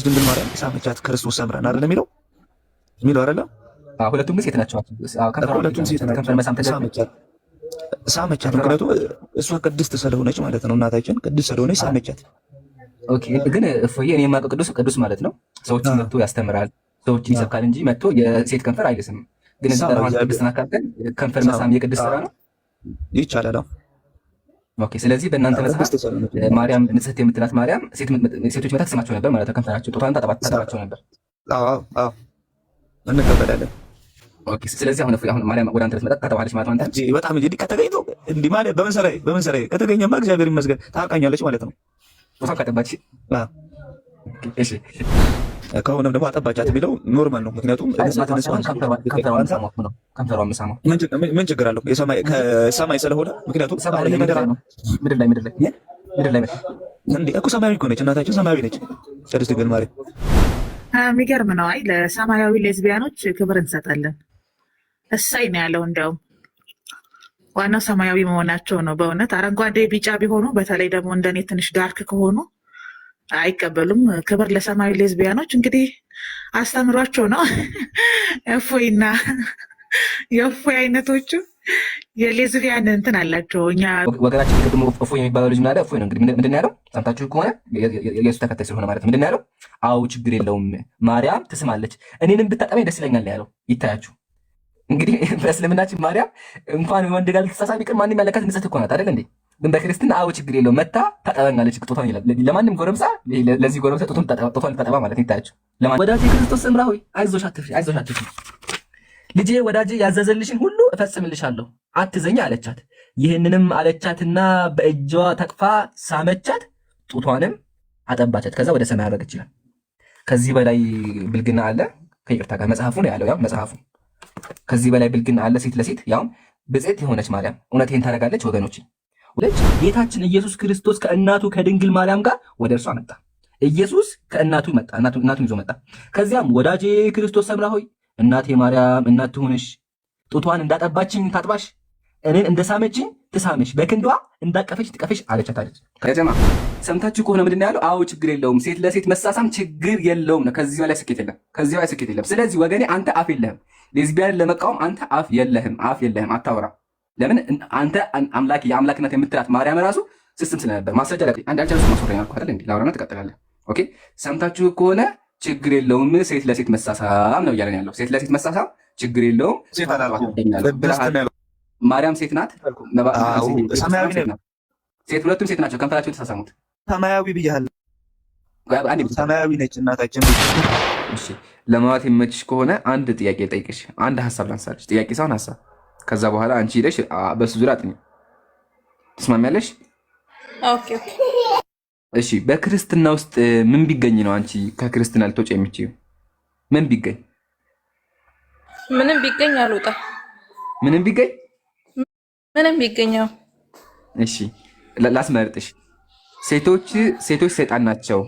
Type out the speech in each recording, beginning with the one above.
ድንግል ማርያም ሳመቻት ክርስቶስ ሰምራን አይደለም የሚለው አይደለም። ሁለቱም ግን ሴት ናቸው። ሁለቱም ሴት ናቸው። ሳመቻት ምክንያቱም እሷ ቅድስት ስለሆነች ማለት ነው። እናታችን ቅድስት ስለሆነች ሳመቻት። ኦኬ ግን እፎዬ እኔ የማውቀው ቅዱስ ማለት ነው ሰዎችን መጥቶ ያስተምራል፣ ሰዎችን ይሰብካል እንጂ መጥቶ የሴት ከንፈር አይልስም። ግን እዚህ ተራማን ቅድስት ናካከል ከንፈር መሳም የቅድስት ስራ ነው ይቻላል። ኦኬ ስለዚህ በእናንተ መጽሐፍ ማርያም ንጽሕት የምትላት ማርያም ሴቶች መታ ትስማቸው ነበር ማለት ነው። ከንፈራቸው ጦታን ታጠባቸው ነበር። አዎ እንቀበላለን። ኦኬ ስለዚህ አሁን ማርያም ወደ አንተ ልትመጣ ከተባለች ማለት ነው። አንተ በጣም እንጂ ከተገኝቶ እንዲህ ማለት በመሰረይ ከተገኘማ እግዚአብሔር ይመስገን ታርቃኛለች ማለት ነው። ጦታን ካጠባች እሺ ከሆነም ደግሞ አጠባቻት የሚለው ኖርማል ነው። ምክንያቱም ምን ችግር አለው? ከሰማይ ስለሆነ ምክንያቱም ምድር ላይ እኮ ሰማያዊ እኮ ነች እናታችን፣ ሰማያዊ ነች ቅድስት ድንግል ማርያም። የሚገርም ነው። አይ ለሰማያዊ ሌዝቢያኖች ክብር እንሰጣለን። እሳይ ነው ያለው። እንዲያውም ዋናው ሰማያዊ መሆናቸው ነው። በእውነት አረንጓዴ ቢጫ ቢሆኑ በተለይ ደግሞ እንደኔ ትንሽ ዳርክ ከሆኑ አይቀበሉም። ክብር ለሰማያዊ ሌዝቢያኖች። እንግዲህ አስተምሯቸው ነው። እፎይና የእፎይ አይነቶቹ የሌዝቢያን እንትን አላቸው። እኛ ወገናችን ቅድሞ እፎይ የሚባለው ልጅ ምናለ እፎይ ነው እንግዲህ ምንድን ያለው ሰምታችሁ ከሆነ የሱ ተከታይ ስለሆነ ማለት ምንድን ያለው? አዎ ችግር የለውም ማርያም ትስማለች፣ እኔንም ብታጠበኝ ደስ ይለኛል ያለው። ይታያችሁ እንግዲህ በእስልምናችን ማርያም እንኳን ወንድ ጋር ልትሳሳብ ይቅር ማንም ያለካት ንጽሕት እኮ ናት አይደል እንዴ? ግን በክርስትና አዎ ችግር የለውም መታ ታጠበኛለች ጦቷን ይላል። ለማንም ጎረምሳ ለዚህ ጎረምሳ ጦቷን ልታጠባ ማለት ይታያችሁ። ወዳጄ ክርስቶስ ሰምራ ሆይ አይዞሽ አትፍሪ ልጄ ወዳጄ ያዘዘልሽን ሁሉ እፈጽምልሻለሁ አትዘኝ አለቻት። ይህንንም አለቻትና በእጇ ተቅፋ ሳመቻት፣ ጡቷንም አጠባቻት። ከዛ ወደ ሰማይ አረገች ይላል። ከዚህ በላይ ብልግና አለ? ከይቅርታ ጋር መጽሐፉ ነው ያለው። ያው መጽሐፉ ከዚህ በላይ ብልግና አለ? ሴት ለሴት ያው ብጽዕት የሆነች ማርያም እውነቴን ታደርጋለች። ወገኖች ጌታችን ኢየሱስ ክርስቶስ ከእናቱ ከድንግል ማርያም ጋር ወደ እርሷ መጣ። ኢየሱስ ከእናቱ መጣ፣ እናቱን ይዞ መጣ። ከዚያም ወዳጄ ክርስቶስ ሰምራ ሆይ እናቴ ማርያም እናት ትሁንሽ፣ ጡቷን እንዳጠባችኝ ታጥባሽ፣ እኔን እንደሳመችኝ ትሳምሽ፣ በክንዷ እንዳቀፈች ትቀፈሽ አለቻት አለች። ከጀማ ሰምታችሁ ከሆነ ምንድን ነው ያለው? አዎ ችግር የለውም ሴት ለሴት መሳሳም ችግር የለውም ነው። ከዚህ በላይ ስኬት የለም። ስለዚህ ወገኔ አንተ አፍ የለህም። ሌዝቢያንን ለመቃወም አንተ አፍ የለህም፣ አታወራ። ለምን አንተ አምላክ የአምላክነት የምትላት ማርያም ራሱ ስስም ስለነበር ማስረጃ ላይ አንድ አንቻ ማስወራኝ አልኩ አይደል እንዴ? ላውራና ትቀጥላለህ። ኦኬ ሰምታችሁ ከሆነ ችግር የለውም ሴት ለሴት መሳሳም ነው እያለን ያለው። ሴት ለሴት መሳሳም ችግር የለውም። ማርያም ሴት ናት፣ ሴት ሁለቱም ሴት ናቸው። ከንፈራቸው የተሳሳሙት ሰማያዊ ብያለሁ። ሰማያዊ ነች እናታችን። እሺ ለማለት የመችሽ ከሆነ አንድ ጥያቄ ጠይቅሽ፣ አንድ ሀሳብ ላንሳልሽ። ጥያቄ ሳይሆን ሀሳብ። ከዛ በኋላ አንቺ ሄደሽ በሱ ዙሪያ አጥኚ። ትስማሚያለሽ? ኦኬ። እሺ በክርስትና ውስጥ ምን ቢገኝ ነው አንቺ ከክርስትና ልትወጪ የምትችይው? ምን ቢገኝ? ምንም ቢገኝ አልወጣም። ምንም ቢገኝ? ምንም ቢገኘው። እሺ ላስመርጥሽ። ሴቶች ሰይጣን ናቸው፣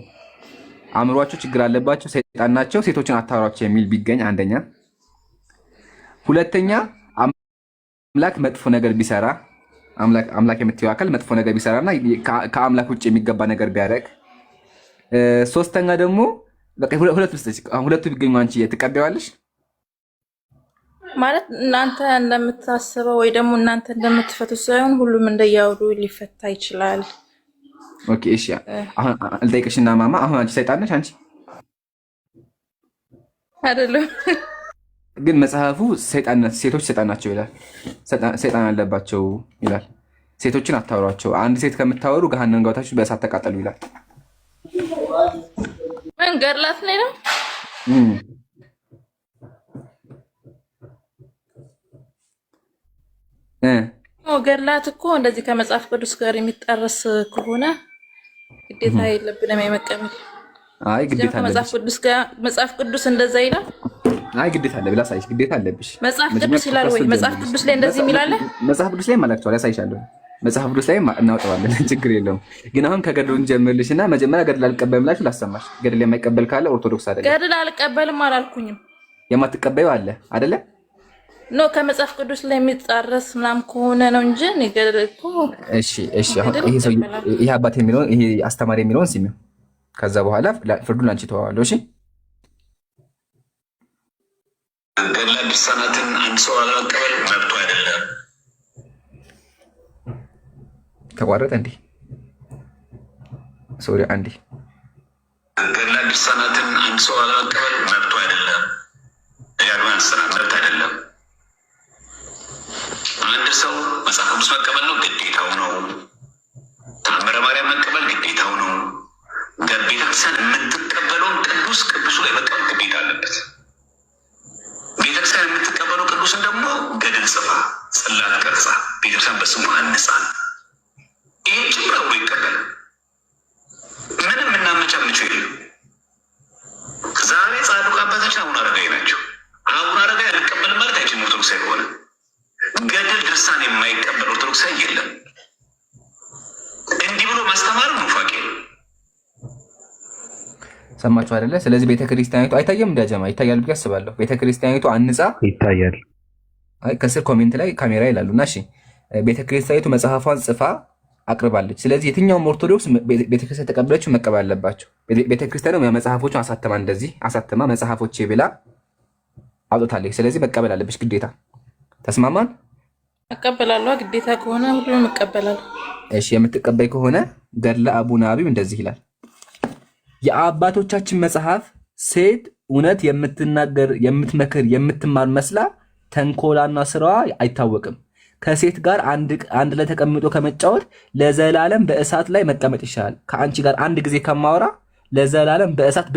አእምሯቸው ችግር አለባቸው፣ ሰይጣን ናቸው፣ ሴቶችን አታወሯቸው የሚል ቢገኝ አንደኛ። ሁለተኛ አምላክ መጥፎ ነገር ቢሰራ፣ አምላክ የምትይው አካል መጥፎ ነገር ቢሰራና ከአምላክ ውጭ የሚገባ ነገር ቢያደርግ። ሶስተኛ ደግሞ በቃ ሁለቱ ቢገኙ አንቺ ትቀበያለሽ? ማለት እናንተ እንደምታስበው ወይ ደግሞ እናንተ እንደምትፈቱት ሳይሆን ሁሉም እንደያውዱ ሊፈታ ይችላል። ኦኬ እሺ። አሁን አልጠይቅሽና ማማ፣ አሁን አንቺ ሰይጣን ነሽ? አንቺ አይደለም። ግን መጽሐፉ ሴቶች ሰይጣን ናቸው ይላል። ሰይጣን አለባቸው ይላል። ሴቶችን አታወሯቸው፣ አንድ ሴት ከምታወሩ ገሃነም ገብታችሁ በእሳት ተቃጠሉ ይላል። ምን ገድላት ነው? ገድላት እኮ እንደዚህ ከመጽሐፍ ቅዱስ ጋር የሚጣረስ ከሆነ ግዴታ የለብንም የመቀበል። አይ ግዴታ አለብሽ። መጽሐፍ ቅዱስ እንደዛ ይላል። አይ ግዴታ አለብሽ፣ ላሳይሽ። ግዴታ አለብሽ። መጽሐፍ ቅዱስ ይላል ወይ? መጽሐፍ ቅዱስ ላይ እንደዚህ የሚላል? መጽሐፍ ቅዱስ ላይ ማላክቷል፣ ያሳይሻለሁ። መጽሐፍ ቅዱስ ላይ እናወጣዋለን፣ ችግር የለውም። ግን አሁን ከገድሉ እንጀምርልሽና መጀመሪያ ገድል አልቀበልም ብላችሁ ላሰማሽ። ገድል የማይቀበል ካለ ኦርቶዶክስ አይደለም። ገድል አልቀበልም አላልኩኝም። የማትቀበዩ አለ አይደለ? ኖ ከመጽሐፍ ቅዱስ ላይ የሚጣረስ ምናምን ከሆነ ነው እንጂ ገድል እኮ። እሺ አሁን ይሄ አባት የሚለውን ይሄ አስተማሪ የሚለውን ስሚው። ከዛ በኋላ ፍርዱን ላንቺ ተዋዋለሁ። እሺ ገድለ ድርሳናትን አንድ ሰው አለመቀበል መብቱ አይደለም። ተቋረጠ እንዴ? ሶሪ አንዴ። ገድለ ድርሳናትን አንድ ሰው አለመቀበል መብቱ አይደለም። የአድቫንስ ስራ መብት አይደለም። አንድ ሰው መጽሐፍ ቅዱስ መቀበል ነው ግዴታው ነው። ተአምረ ማርያም መቀበል ግዴታው ነው። ቤተክርስቲያን የምትቀበለውን ቅዱስ ቅዱሱ ላይ መቀበል ግዴታ አለበት። ቤተክርስቲያን የምትቀበለው ቅዱስን ደግሞ ገድል ጽፋ ጽላት ቀርጻ ቤተክርስቲያን በስሙ አንጻ ይህ ጭምር አብሮ ይቀበል። ምንም እናመቻምቸው የለም። ዛሬ ጻድቁ አባታችን አቡነ አረጋዊ ናቸው። አቡነ አረጋዊ አልቀበልም ማለት አይችልም። ኦርቶዶክሳዊ ከሆነ ገድል ድርሳን የማይቀበል ኦርቶዶክሳዊ የለም። እንዲህ ብሎ ማስተማር ኑፋቄ ነው። ሰማችሁ አይደለ? ስለዚህ ቤተክርስቲያኒቱ አይታየም እንዳጀማ ይታያል ብዬ አስባለሁ። ቤተክርስቲያኒቱ አንጻ ይታያል። አይ ከስር ኮሜንት ላይ ካሜራ ይላሉና፣ እሺ ቤተክርስቲያኒቱ መጽሐፏን ጽፋ አቅርባለች። ስለዚህ የትኛውም ኦርቶዶክስ ቤተክርስቲያን ተቀበለችው መቀበል አለባቸው። ቤተክርስቲያኑ መጽሐፎቹን አሳተማ እንደዚህ አሳተማ መጽሐፎቼ ብላ አውጥታለች። ስለዚህ መቀበል አለብሽ ግዴታ። ተስማማን? እቀበላለሁ። ግዴታ ከሆነ ሁሉንም እቀበላለሁ። እሺ የምትቀበይ ከሆነ ገድለ አቡነ አቢብ እንደዚህ ይላል። የአባቶቻችን መጽሐፍ ሴት እውነት የምትናገር የምትመክር የምትማር መስላ ተንኮላና ስራዋ አይታወቅም። ከሴት ጋር አንድ ላይ ተቀምጦ ከመጫወት ለዘላለም በእሳት ላይ መቀመጥ ይሻላል። ከአንቺ ጋር አንድ ጊዜ ከማወራ ለዘላለም በእሳት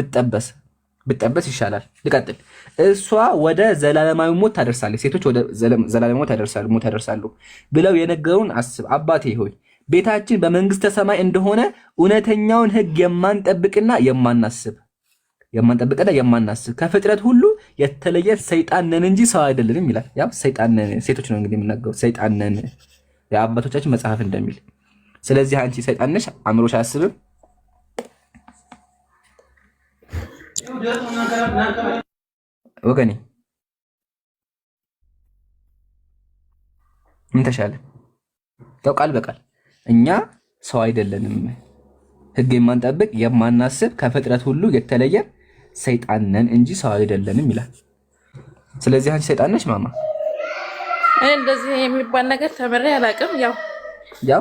ብጠበስ ይሻላል። ልቀጥል። እሷ ወደ ዘላለማዊ ሞት ታደርሳለች፣ ሴቶች ወደ ዘላለማዊ ሞት ያደርሳሉ ብለው የነገሩን አስብ። አባቴ ሆይ ቤታችን በመንግስተ ሰማይ እንደሆነ እውነተኛውን ሕግ የማንጠብቅና የማናስብ ከፍጥረት ሁሉ የተለየ ሰይጣን ነን እንጂ ሰው አይደለንም ይላል። ያው ሰይጣን ነን ሴቶች ነው እንግዲህ የምናገረው። ሰይጣን ነን የአባቶቻችን መጽሐፍ እንደሚል። ስለዚህ አንቺ ሰይጣን ነሽ፣ አእምሮሽ አያስብም። ወገኔ ምን ተሻለ? ያው ቃል በቃል እኛ ሰው አይደለንም፣ ሕግ የማንጠብቅ የማናስብ ከፍጥረት ሁሉ የተለየ ሰይጣን ነን እንጂ ሰው አይደለንም ይላል። ስለዚህ አንቺ ሰይጣን ነሽ ማማ። እኔ እንደዚህ የሚባል ነገር ተምሬ አላውቅም። ያው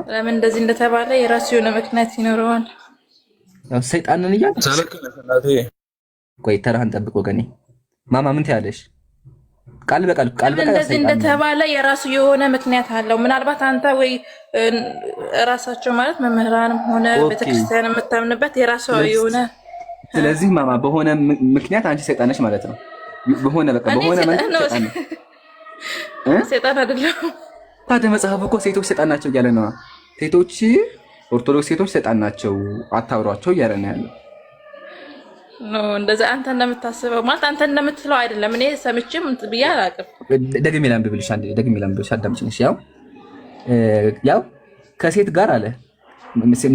ለምን እንደዚህ እንደተባለ የራሱ የሆነ ምክንያት ይኖረዋል። ያው ሰይጣን ነን እያለ ቆይ ተራህን ጠብቅ ወገኔ። ማማ ምን ትያለሽ? ቃል በቃል እንደዚህ እንደተባለ የራሱ የሆነ ምክንያት አለው። ምናልባት አንተ ወይ ራሳቸው ማለት መምህራንም ሆነ ቤተክርስቲያን የምታምንበት የራሱ የሆነ ስለዚህ ማማ በሆነ ምክንያት አንቺ ሰይጣን ነሽ ማለት ነው። በሆነ ሰይጣን አይደለም። ታዲያ መጽሐፉ እኮ ሴቶች ሰይጣን ናቸው እያለ ነው። ሴቶች ኦርቶዶክስ ሴቶች ሰይጣን ናቸው አታውሯቸው እያለ ነው ያለው። እንደዛ አንተ እንደምታስበው ማለት አንተ እንደምትለው አይደለም። እኔ ሰምቼም ብዬ አላውቅም። ደግሜ ላንብብልሽ አዳምጪኝ። ያው ከሴት ጋር አለ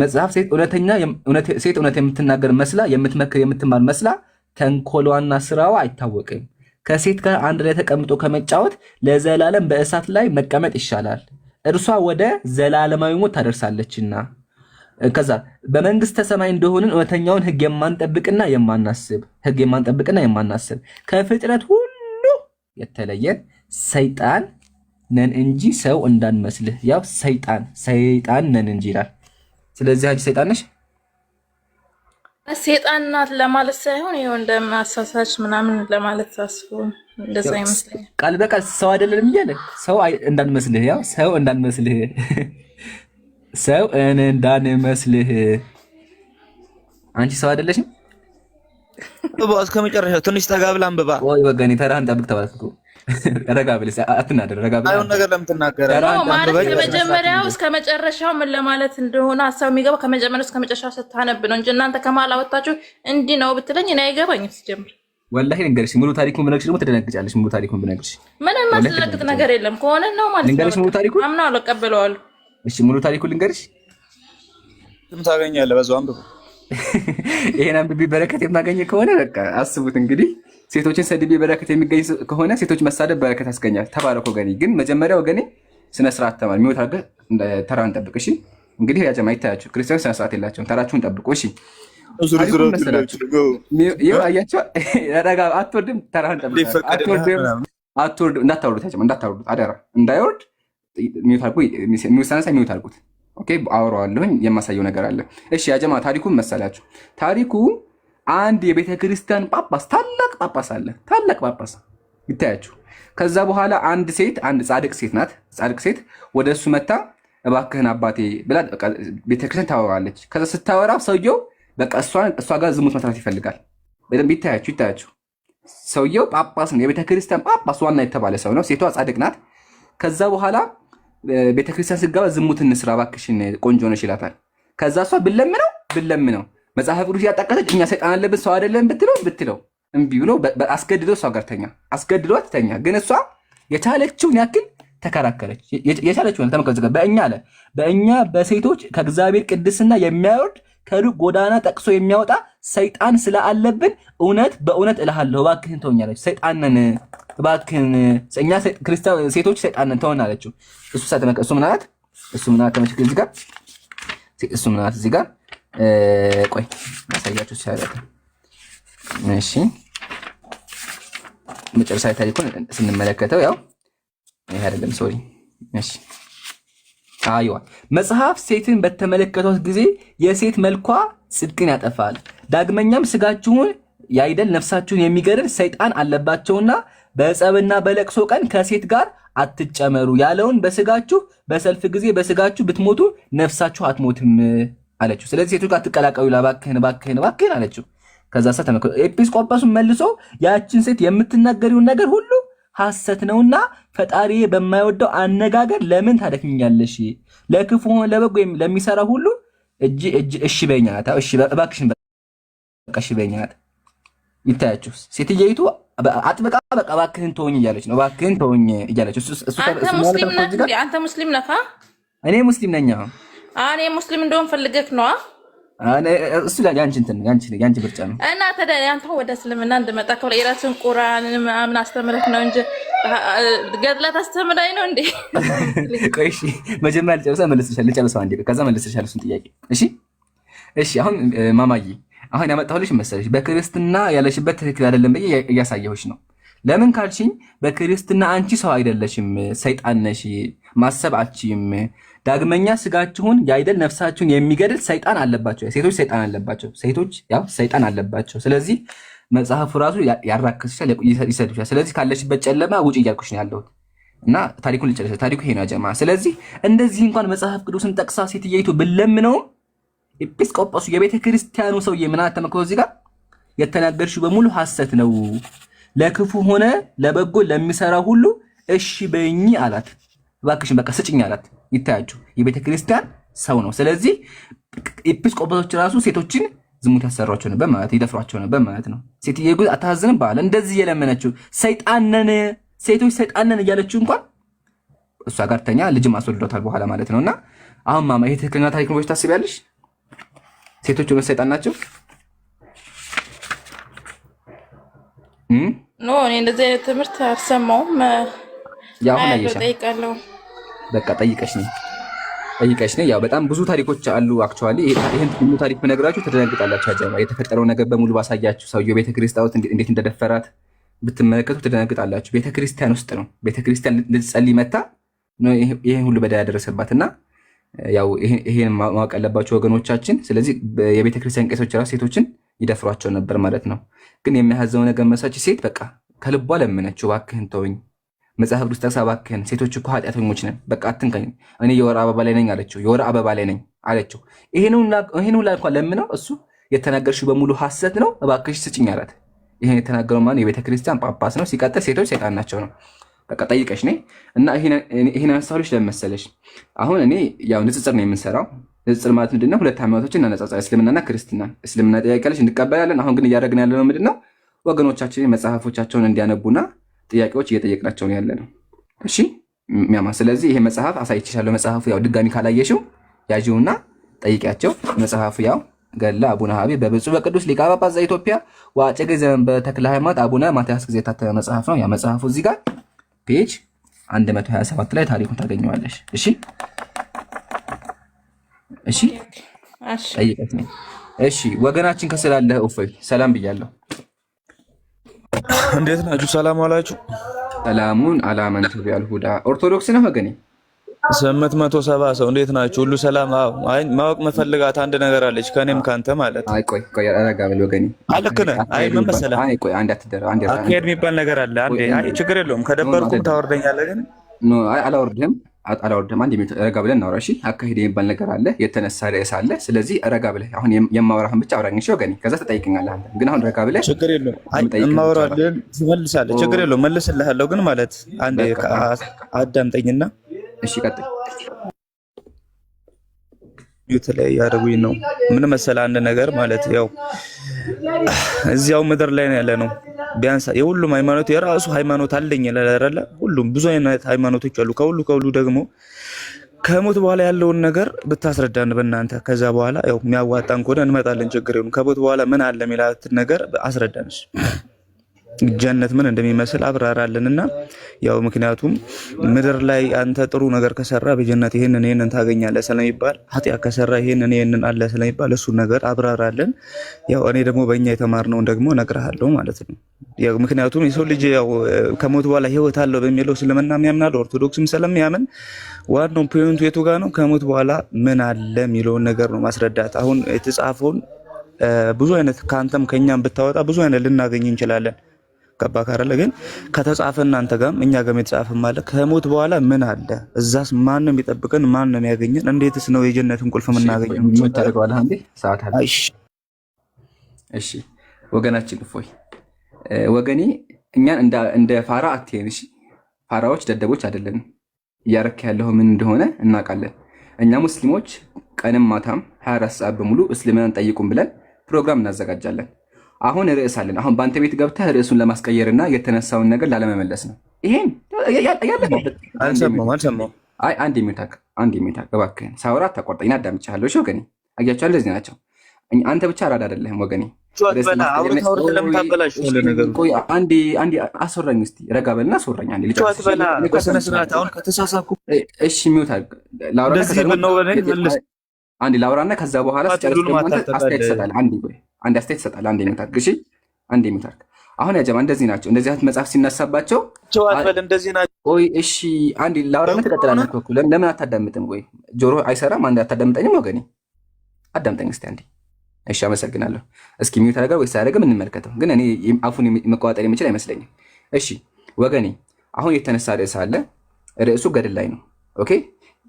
መጽሐፍ ሴት እውነት የምትናገር መስላ የምትመክር የምትማር መስላ ተንኮሏና ስራዋ አይታወቅም። ከሴት ጋር አንድ ላይ ተቀምጦ ከመጫወት ለዘላለም በእሳት ላይ መቀመጥ ይሻላል፣ እርሷ ወደ ዘላለማዊ ሞት ታደርሳለችና። ከዛ በመንግስተ ሰማይ እንደሆንን እውነተኛውን ሕግ የማንጠብቅና የማናስብ ከፍጥረት ሁሉ የተለየን ሰይጣን ነን እንጂ ሰው እንዳንመስልህ። ያው ሰይጣን ነን እንጂ ይላል። ስለዚህ አንቺ ሰይጣን ነሽ። ሰይጣን ናት ለማለት ሳይሆን ይኸው እንደማሳሳች ምናምን ለማለት ታስቦ እንደዛ ይመስለኛል። ቃል በቃል ሰው አይደለም እያለ ሰው እንዳንመስልህ፣ ያው ሰው እንዳንመስልህ ሰው እንዳንመስልህ። አንቺ ሰው አይደለሽም። እስከ መጨረሻው ትንሽ ጠጋ ብላ አንብባ። ወይ ወገኔ ተራህን ጠብቅ ተባልኩ። ረጋ ብለሽ አትናደር። ረጋ ብለሽ አይሆን ነገር ለምን ትናገራለህ? ማለት ከመጀመሪያው እስከ መጨረሻው ምን ለማለት እንደሆነ ሀሳብ የሚገባው ከመጀመሪያው እስከ መጨረሻው ስታነብ ነው እንጂ እናንተ ከመሀል አወጣችሁ እንዲህ ነው ብትለኝ እኔ አይገባኝም ሲጀምር። ወላሂ ልንገርሽ፣ ሙሉ ታሪኩን ብነግርሽ ደግሞ ትደነግጫለሽ። ሙሉ ታሪኩን ብነግርሽ ምንም ማስደነግጥ ነገር የለም። ከሆነ ነው ማለት ነው። ልንገርሽ ሙሉ ታሪኩን አምናለሁ፣ እቀበለዋለሁ። እሺ ሙሉ ታሪኩን ልንገርሽ። ምን ታገኛለህ? በዛው አንብብ። ይሄን አንብቢ በረከት የማገኘ ከሆነ በቃ አስቡት እንግዲህ። ሴቶችን ሰድቤ በረከት የሚገኝ ከሆነ ሴቶች መሳደብ በረከት ያስገኛል። ተባረክ ወገኔ። ግን መጀመሪያ ወገኔ ስነ ስርዓት ተማር። የሚወት አድርገህ ተራን ጠብቅ። እሺ እንግዲህ ያ ጀማ ይታያችሁ፣ ክርስቲያኖች ስነ ስርዓት የላቸውም። ተራችሁን ጠብቁ። እሺ ታሪኩን መሰላችሁ ይኸው አያቸው። ረጋ አትወርድም፣ ተራህን ጠብቀህ አትወርድም። እንዳታወርዱት አደራ፣ እንዳይወርድ የሚወሳነሳ የሚወት አድርጉት። ኦኬ አወራዋለሁኝ፣ የማሳየው ነገር አለ። እሺ ያጀማ ታሪኩን መሰላችሁ። ታሪኩ አንድ የቤተ ክርስቲያን ጳጳስ፣ ታላቅ ጳጳስ አለ፣ ታላቅ ጳጳስ ይታያችሁ። ከዛ በኋላ አንድ ጻድቅ ሴት ናት፣ ጻድቅ ሴት ወደ እሱ መታ እባክህን አባቴ ብላ ቤተክርስቲያን ታወራለች። ከዛ ስታወራ ሰውየው በቃ እሷ ጋር ዝሙት መስራት ይፈልጋል። በደንብ ይታያችሁ። ሰውየው ጳጳስ ነው፣ የቤተክርስቲያን ጳጳስ ዋና የተባለ ሰው ነው። ሴቷ ጻድቅ ናት። ከዛ በኋላ ቤተክርስቲያን ስገባ ዝሙት እንስራ እባክሽን ቆንጆ ነሽ ይላታል። ከዛ እሷ ብለምነው መጽሐፍ ቅዱስ ያጣቀሰች እኛ ሰይጣን አለብን ሰው አይደለም ብትለው እምቢ ብሎ አስገድዶ እሷ ጋር አስገድዷት ተኛ። ግን እሷ የቻለችውን ያክል ተከራከረች። የቻለችውን ተመከዘገ በእኛ በሴቶች ከእግዚአብሔር ቅድስና የሚያወርድ ከሩቅ ጎዳና ጠቅሶ የሚያወጣ ሰይጣን ስለአለብን በእውነት እልሃለሁ እባክህን ተወኛለች። ሰይጣንን እባክህን እኛ ሴቶች ሰይጣንን ተወን አለችው። እሱ ምናት ተመልከቱ እዚህ ጋር ቆይ አሳያችሁ ሲያደርግ እሺ መጨረሻ ታሪኩን ስንመለከተው ያው ይሄ አይደለም ሶሪ እሺ አይዋ መጽሐፍ ሴትን በተመለከቱት ጊዜ የሴት መልኳ ጽድቅን ያጠፋል፣ ዳግመኛም ስጋችሁን ያይደል ነፍሳችሁን የሚገድል ሰይጣን አለባቸውና በጸብና በለቅሶ ቀን ከሴት ጋር አትጨመሩ ያለውን በስጋችሁ በሰልፍ ጊዜ በስጋችሁ ብትሞቱ ነፍሳችሁ አትሞትም አለችው። ስለዚህ ሴቶች ጋር አትቀላቀሉ እባክህን አለችው። ከዛ ተመልከቱ ኤጲስቆጶስን መልሶ ያችን ሴት የምትናገሪውን ነገር ሁሉ ሐሰት ነውና ፈጣሪ በማይወደው አነጋገር ለምን ታደክሚኛለሽ? ለክፉ ሆነ ለበጎ ለሚሰራ ሁሉ እሺ በይኛት። እሺ እባክሽን በቃ እሺ በይኛት። ይታያችሁ ሴትየይቱ አጥብቃ በቃ እባክህን ተወኝ እያለች ነው። እባክህን ተወኝ እያለች አንተ ሙስሊም ነህ? እኔ ሙስሊም ነኝ። እኔ ሙስሊም እንደሆን ፈልገህ ነው? እሱ ያንቺ ምርጫ ነው። እና ታዲያ አንተ ወደ እስልምና እንድመጣ ከብለ የራስን ቁርአን ምናምን አስተምረህ ነው እንጂ ገድላት አስተምራኝ ነው እንዴ? ቆይ እሺ መጀመሪያ ልጨርሰው አንዴ፣ ከዛ መልስልሻለሁ እሱን ጥያቄ። እሺ አሁን ማማዬ አሁን ያመጣሁልሽ መሰለሽ በክርስትና ያለሽበት ትክክል አይደለም ብዬ እያሳየሁሽ ነው። ለምን ካልሽኝ በክርስትና አንቺ ሰው አይደለሽም፣ ሰይጣን ነሽ፣ ማሰብ አትችይም። ዳግመኛ ስጋችሁን ያይደል ነፍሳችሁን የሚገድል ሰይጣን አለባቸው። ሴቶች ሰይጣን አለባቸው። ስለዚህ መጽሐፉ ራሱ ያራክስሻል፣ ይሰድብሻል። ስለዚህ ካለሽበት ጨለማ ውጪ እያልኩሽ ነው ያለሁት እና ታሪኩን ልጨርስ። ታሪኩ ይሄ ነው ጀማ። ስለዚህ እንደዚህ እንኳን መጽሐፍ ቅዱስን ጠቅሳ ሴትየይቱ ብለምነው ኤጲስቆጶሱ የቤተ ክርስቲያኑ ሰውዬ ምን ተመክሮ እዚህ ጋር የተናገርሽው በሙሉ ሐሰት ነው፣ ለክፉ ሆነ ለበጎ ለሚሰራ ሁሉ እሺ በይኝ አላት። እባክሽን በቃ ስጭኝ አላት። ይታያችሁ የቤተ ክርስቲያን ሰው ነው። ስለዚህ ኤጲስቆጶሶች ራሱ ሴቶችን ዝሙት ያሰሯቸው ነበር ማለት ይደፍሯቸው ነበር ማለት ነው። ሴትየው አታዝንም ባለ እንደዚህ የለመነችው ሰይጣንን ሴቶች ሰይጣንን እያለችው እንኳን እሷ ጋር ተኛ ልጅም አስወልዶታል በኋላ ማለት ነውና አሁን ማማ ይሄ ትክክለኛ ታሪክ ነው ታስቢያለሽ? ሴቶች ነው ሰይጣን ናቸው? ኖ እኔ እንደዚህ አይነት ትምህርት አልሰማሁም። ያው ጠይቃለሁ። በቃ ጠይቀሽ ነው። ያው በጣም ብዙ ታሪኮች አሉ። አክቹአሊ ይሄን ሁሉ ታሪክ ብነግራችሁ ትደነግጣላችሁ። አጀማ የተፈጠረው ነገር በሙሉ ባሳያችሁ ሰውየው ቤተክርስቲያን ውስጥ እንዴት እንደደፈራት ብትመለከቱ ትደነግጣላችሁ። ቤተክርስቲያን ውስጥ ነው። ቤተክርስቲያን ልትጸልይ መታ ነው ይሄን ሁሉ በደል ያደረሰባትና ያው ይሄን ማወቅ ያለባችሁ ወገኖቻችን። ስለዚህ የቤተክርስቲያን ቄሶች ራሱ ሴቶችን ይደፍሯቸው ነበር ማለት ነው። ግን የሚያሳዝነው ነገር መሳች ሴት በቃ ከልቧ ለመነችው፣ እባክህን ተወኝ መጽሐፍ ቅዱስ ጠቅሳ እባክህን ሴቶች እኮ ኃጢአተኞች ነን፣ በቃ አትንከኝ፣ እኔ የወር አበባ ላይ ነኝ አለችው። የወር አበባ ላይ ነኝ አለችው። ይሄን ሁላ እንኳን ለምነው እሱ የተናገርሽው በሙሉ ሐሰት ነው፣ እባክሽ ስጭኝ አላት። ይሄን የተናገረው ማን? የቤተ ክርስቲያን ጳጳስ ነው። ሲቀጥል ሴቶች ሰይጣን ናቸው ነው። በቃ ጠይቀሽ ነኝ እና ይሄን አንሳልሽ ለመሰለሽ አሁን እኔ ያው ንጽጽር ነው የምንሰራው። ንጽጽር ማለት ምንድነው? ሁለት ሃይማኖቶችን እናነጻጽራለን፣ እስልምናና ክርስትና። እስልምና ጥያቄዎች እንቀበላለን። አሁን ግን እያደረግን ያለነው ምንድነው? ወገኖቻችን መጽሐፎቻቸውን እንዲያነቡና ጥያቄዎች እየጠየቅናቸው ነው ያለ ነው። እሺ ሚያማ። ስለዚህ ይሄ መጽሐፍ አሳይቼሻለሁ። መጽሐፉ ያው ድጋሚ ካላየሽው ያጂውና ጠይቂያቸው። መጽሐፉ ያው ገድለ አቡነ ሀቢብ በብፁዕ በቅዱስ ሊቀ ጳጳስ ዘኢትዮጵያ ወእጨጌ ዘእንበተክለ ሃይማኖት አቡነ ማትያስ ጊዜ የታተመ መጽሐፍ ነው። ያ መጽሐፉ እዚህ ጋር ፔጅ 127 ላይ ታሪኩን ታገኘዋለሽ። እሺ ጠይቀት ነው። እሺ ወገናችን ከስላለህ እፎይ ሰላም ብያለሁ። እንዴት ናችሁ? ሰላም ዋላችሁ? ሰላሙን አላመንቱ ቢያልሁዳ ኦርቶዶክስ ነው ወገኔ 870 ሰው እንዴት ናችሁ? ሁሉ ሰላም? አይ ማወቅ መፈልጋት አንድ ነገር አለች ከኔም ካንተ ማለት። አይ ቆይ ረጋ በል ወገኔ። አልክ ነህ። አይ ምን መሰለህ፣ አይ ቆይ አንድ አትደረ አንድ አካሄድ የሚባል ነገር አለ። አንዴ አይ ችግር የለውም ከደበርኩም ታወርደኛለህ። ግን ኖ አይ አላወርድህም። አንድ ረጋ ብለን እናውራ እሺ። አካሄድ የሚባል ነገር አለ፣ የተነሳ ርዕስ አለ። ስለዚህ ረጋ ብለህ አሁን የማወራህን ብቻ አውራኝ እሺ ወገኔ። ከዛ ትጠይቀኛለህ አንተ። ግን አሁን ረጋ ብለህ ችግር የለውም። አይ የማወራህን ትመልሳለህ። ችግር የለውም መልስልሃለሁ። ግን ማለት አንዴ አዳምጠኝና እሺ ቀጥል። የተለያየ ያደረጉኝ ነው። ምን መሰለህ አንድ ነገር ማለት ያው እዚያው ምድር ላይ ነው ያለ ነው። ቢያንስ የሁሉም ሃይማኖት የራሱ ሃይማኖት አለኝ አይደለ? ሁሉም ብዙ አይነት ሃይማኖቶች አሉ። ከሁሉ ደግሞ ከሞት በኋላ ያለውን ነገር ብታስረዳን በእናንተ። ከዛ በኋላ ያው የሚያዋጣን ከሆነ እንመጣለን። ችግር የለውም። ከሞት በኋላ ምን አለ የሚላትን ነገር አስረዳንሽ። ጀነት ምን እንደሚመስል አብራራለንና ያው ምክንያቱም ምድር ላይ አንተ ጥሩ ነገር ከሰራ በጀነት ይሄንን ታገኛለህ ስለሚባል ኃጢአት ከሰራ ይሄንን አለ ስለሚባል እሱ ነገር አብራራለን። ያው እኔ ደግሞ በእኛ የተማርነውን ደግሞ እነግርሃለሁ ማለት ነው። ያው ምክንያቱም የሰው ልጅ ያው ከሞት በኋላ ህይወት አለው በሚለው እስልምና ያምናል፣ ኦርቶዶክስም ስለሚያምን ዋናው ፖይንቱ የቱ ጋር ነው? ከሞት በኋላ ምን አለ የሚለውን ነገር ነው ማስረዳት። አሁን የተጻፈውን ብዙ አይነት ከአንተም ከኛም ብታወጣ ብዙ አይነት ልናገኝ እንችላለን። ገባህ አይደለ? ግን ከተጻፈ እናንተ ጋርም እኛ ጋርም የተጻፈም አለ። ከሞት በኋላ ምን አለ? እዛስ ማን ነው የሚጠብቀን? ማን ነው የሚያገኘን? እንዴትስ ነው የጀነትን ቁልፍ የምናገኘው? ምን ታደርገዋለህ አንዴ? ሰዓት አለ። እሺ ወገናችን እፎይ ወገኔ፣ እኛን እንደ ፋራ አትየን። እሺ ፋራዎች ደደቦች አይደለንም። እያረክ ያለው ምን እንደሆነ እናውቃለን። እኛ ሙስሊሞች ቀንም ማታም 24 ሰዓት በሙሉ እስልምናን ጠይቁን ብለን ፕሮግራም እናዘጋጃለን። አሁን ርዕስ አለን። አሁን በአንተ ቤት ገብተህ ርዕሱን ለማስቀየርና የተነሳውን ነገር ላለመመለስ ነው። ይሄን ያለበት አልሰማሁም። አይ አንድ የሚታክ እባክህን ሳወራ አታቋርጠኝ። አዳምጬሃለሁ። እሺ ወገኔ፣ አያቸው እንደዚህ ናቸው። አንተ ብቻ አራዳ አይደለህም ወገኔ። አንዴ አስወራኝ እስኪ ረጋ በልና አስወራኝ አንዴ። እሺ አንዴ ላውራና ከዛ በኋላ አስተያየት ትሰጣለህ። አንድ አስተያየት ትሰጣለህ። አንዴ የሚታክ እሺ፣ አንዴ የሚታክ አሁን ያጀማ እንደዚህ ናቸው። እንደዚህ አይነት መጽሐፍ ሲነሳባቸው እንደዚህ ናቸው። ቆይ እሺ አንዴ ላውራና ትቀጥላለህ እኮ። ለምን አታዳምጥም? ወይ ጆሮ አይሰራም? አንዴ አታዳምጠኝም ወገኔ? አዳምጠኝ እስኪ አንዴ። እሺ አመሰግናለሁ። እስኪ ሚውት አደረገ ወይስ አያደርግም እንመልከተው። ግን እኔ አፉን መቆጣጠር የሚችል አይመስለኝም። እሺ ወገኔ፣ አሁን የተነሳ ርዕስ አለ። ርዕሱ ገድል ላይ ነው። ኦኬ፣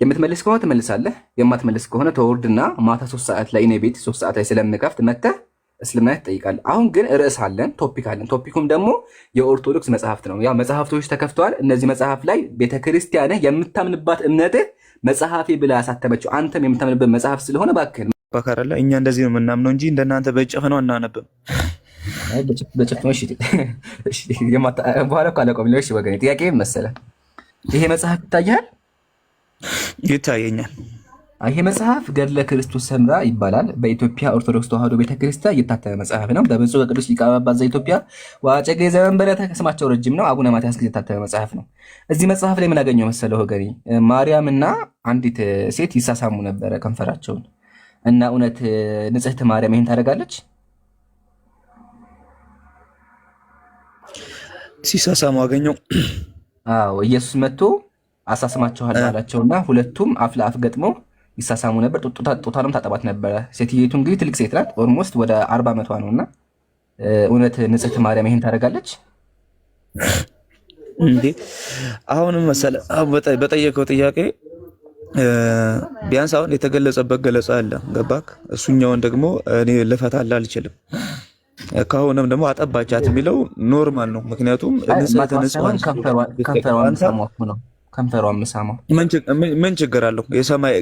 የምትመልስ ከሆነ ትመልሳለህ፣ የማትመልስ ከሆነ ተወርድና ማታ 3 ሰዓት ላይ እኔ ቤት 3 ሰዓት ላይ ስለምከፍት መተህ እስልምና ትጠይቃለህ። አሁን ግን ርዕስ አለን፣ ቶፒክ አለን። ቶፒኩም ደግሞ የኦርቶዶክስ መጽሐፍት ነው። ያው መጽሐፍቶች ተከፍተዋል። እነዚህ መጽሐፍ ላይ ቤተክርስቲያንህ የምታምንባት እምነትህ መጽሐፌ ብላ ያሳተመችው አንተም የምታምንበት መጽሐፍ ስለሆነ እባክህን ባካራላ እኛ እንደዚህ ነው የምናምነው እንጂ እንደናንተ በጭፍ ነው አናነብም። በጭፍ ነው። እሺ በኋላ እኮ አላቆም ነው። እሺ ወገኔ፣ ጥያቄ መሰለህ ይሄ መጽሐፍ ይታያል? ይታየኛል። ይሄ መጽሐፍ ገድለ ክርስቶስ ሰምራ ይባላል። በኢትዮጵያ ኦርቶዶክስ ተዋሕዶ ቤተክርስቲያን የታተመ መጽሐፍ ነው። በብፁዕ ወቅዱስ ሊቀ ጳጳስ ዘኢትዮጵያ ወእጨጌ ዘመንበረ ስማቸው ረጅም ነው አቡነ ማትያስ ጊዜ የታተመ መጽሐፍ ነው። እዚህ መጽሐፍ ላይ ምን አገኘው መሰለህ ወገኔ? ማርያምና አንዲት ሴት ይሳሳሙ ነበረ ከንፈራቸውን እና እውነት ንጽሕት ማርያም ይሄን ታደርጋለች? ሲሳሳሙ አገኘው። አዎ ኢየሱስ መጥቶ አሳስማችኋል አላቸውና ሁለቱም አፍ ለአፍ ገጥመው ይሳሳሙ ነበር። ጡቷንም ታጠባት ነበረ። ሴትየቱ እንግዲህ ትልቅ ሴት ናት። ኦልሞስት ወደ 40 ዓመቷ ነውና እውነት ንጽሕት ማርያም ይሄን ታደርጋለች እንዴ? አሁንም መሰለህ በጠየቀው ጥያቄ ቢያንስ አሁን የተገለጸበት ገለጻ አለ። ገባክ? እሱኛውን ደግሞ እኔ ልፈታልህ አልችልም። ከሆነም ደግሞ አጠባቻት የሚለው ኖርማል ነው። ምክንያቱም ከንፈሯን ምሳማው ምን ችግር አለው?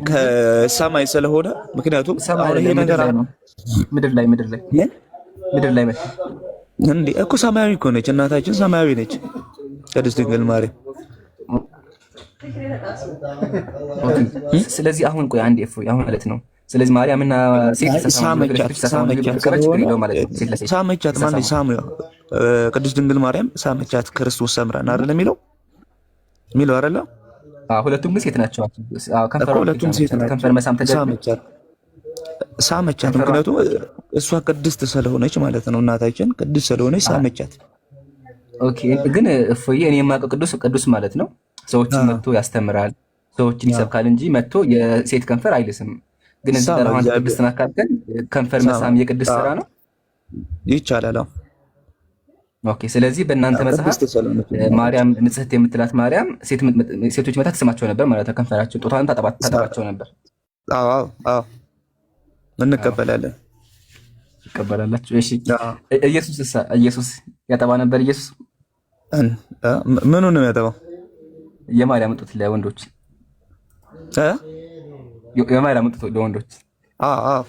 ከሰማይ ስለሆነ ምክንያቱም ይሄ ነገር ምድር ላይ እንዴ እኮ ሰማያዊ እኮ ነች እናታችን፣ ሰማያዊ ነች ቅድስት ድንግል ማርያም። ስለዚህ አሁን ቆይ አንዴ እፎይ አሁን ማለት ነው። ስለዚህ ማርያምና ሴት ሳመቻት ማለት ቅድስት ድንግል ማርያም ሳመቻት ክርስቶስ ሰምራን አይደል የሚለው አይደለ? ሁለቱም ግን ሴት ናቸው። ሁለቱም ሴት ናቸው። ከንፈር መሳም ተገቢ ሳመቻት። ምክንያቱም እሷ ቅድስት ስለሆነች ማለት ነው። እናታችን ቅድስት ስለሆነች ሳመቻት። ኦኬ። ግን እፎዬ እኔ የማውቀው ቅዱስ ማለት ነው ሰዎችን መጥቶ ያስተምራል፣ ሰዎችን ይሰብካል እንጂ መጥቶ የሴት ከንፈር አይልስም። ግን እዚህ ጋር አሁን ቅድስት ናካልከን ከንፈር መሳም የቅድስት ስራ ነው ይቻላል። ኦኬ። ስለዚህ በእናንተ መጽሐፍ ማርያም ንጽሕት የምትላት ማርያም ሴቶች መታ ትስማቸው ነበር ማለት ነው። ከንፈራቸው ጡቷን ታጠባቸው ነበር። አዎ አዎ እንቀበላለን። ትቀበላላችሁ? እሺ። ኢየሱስ ያጠባ ነበር? ኢየሱስ ምኑን ነው ያጠባው? የማርያም ጡት ለወንዶች የማርያም ጡት ለወንዶች። አዎ አዎ።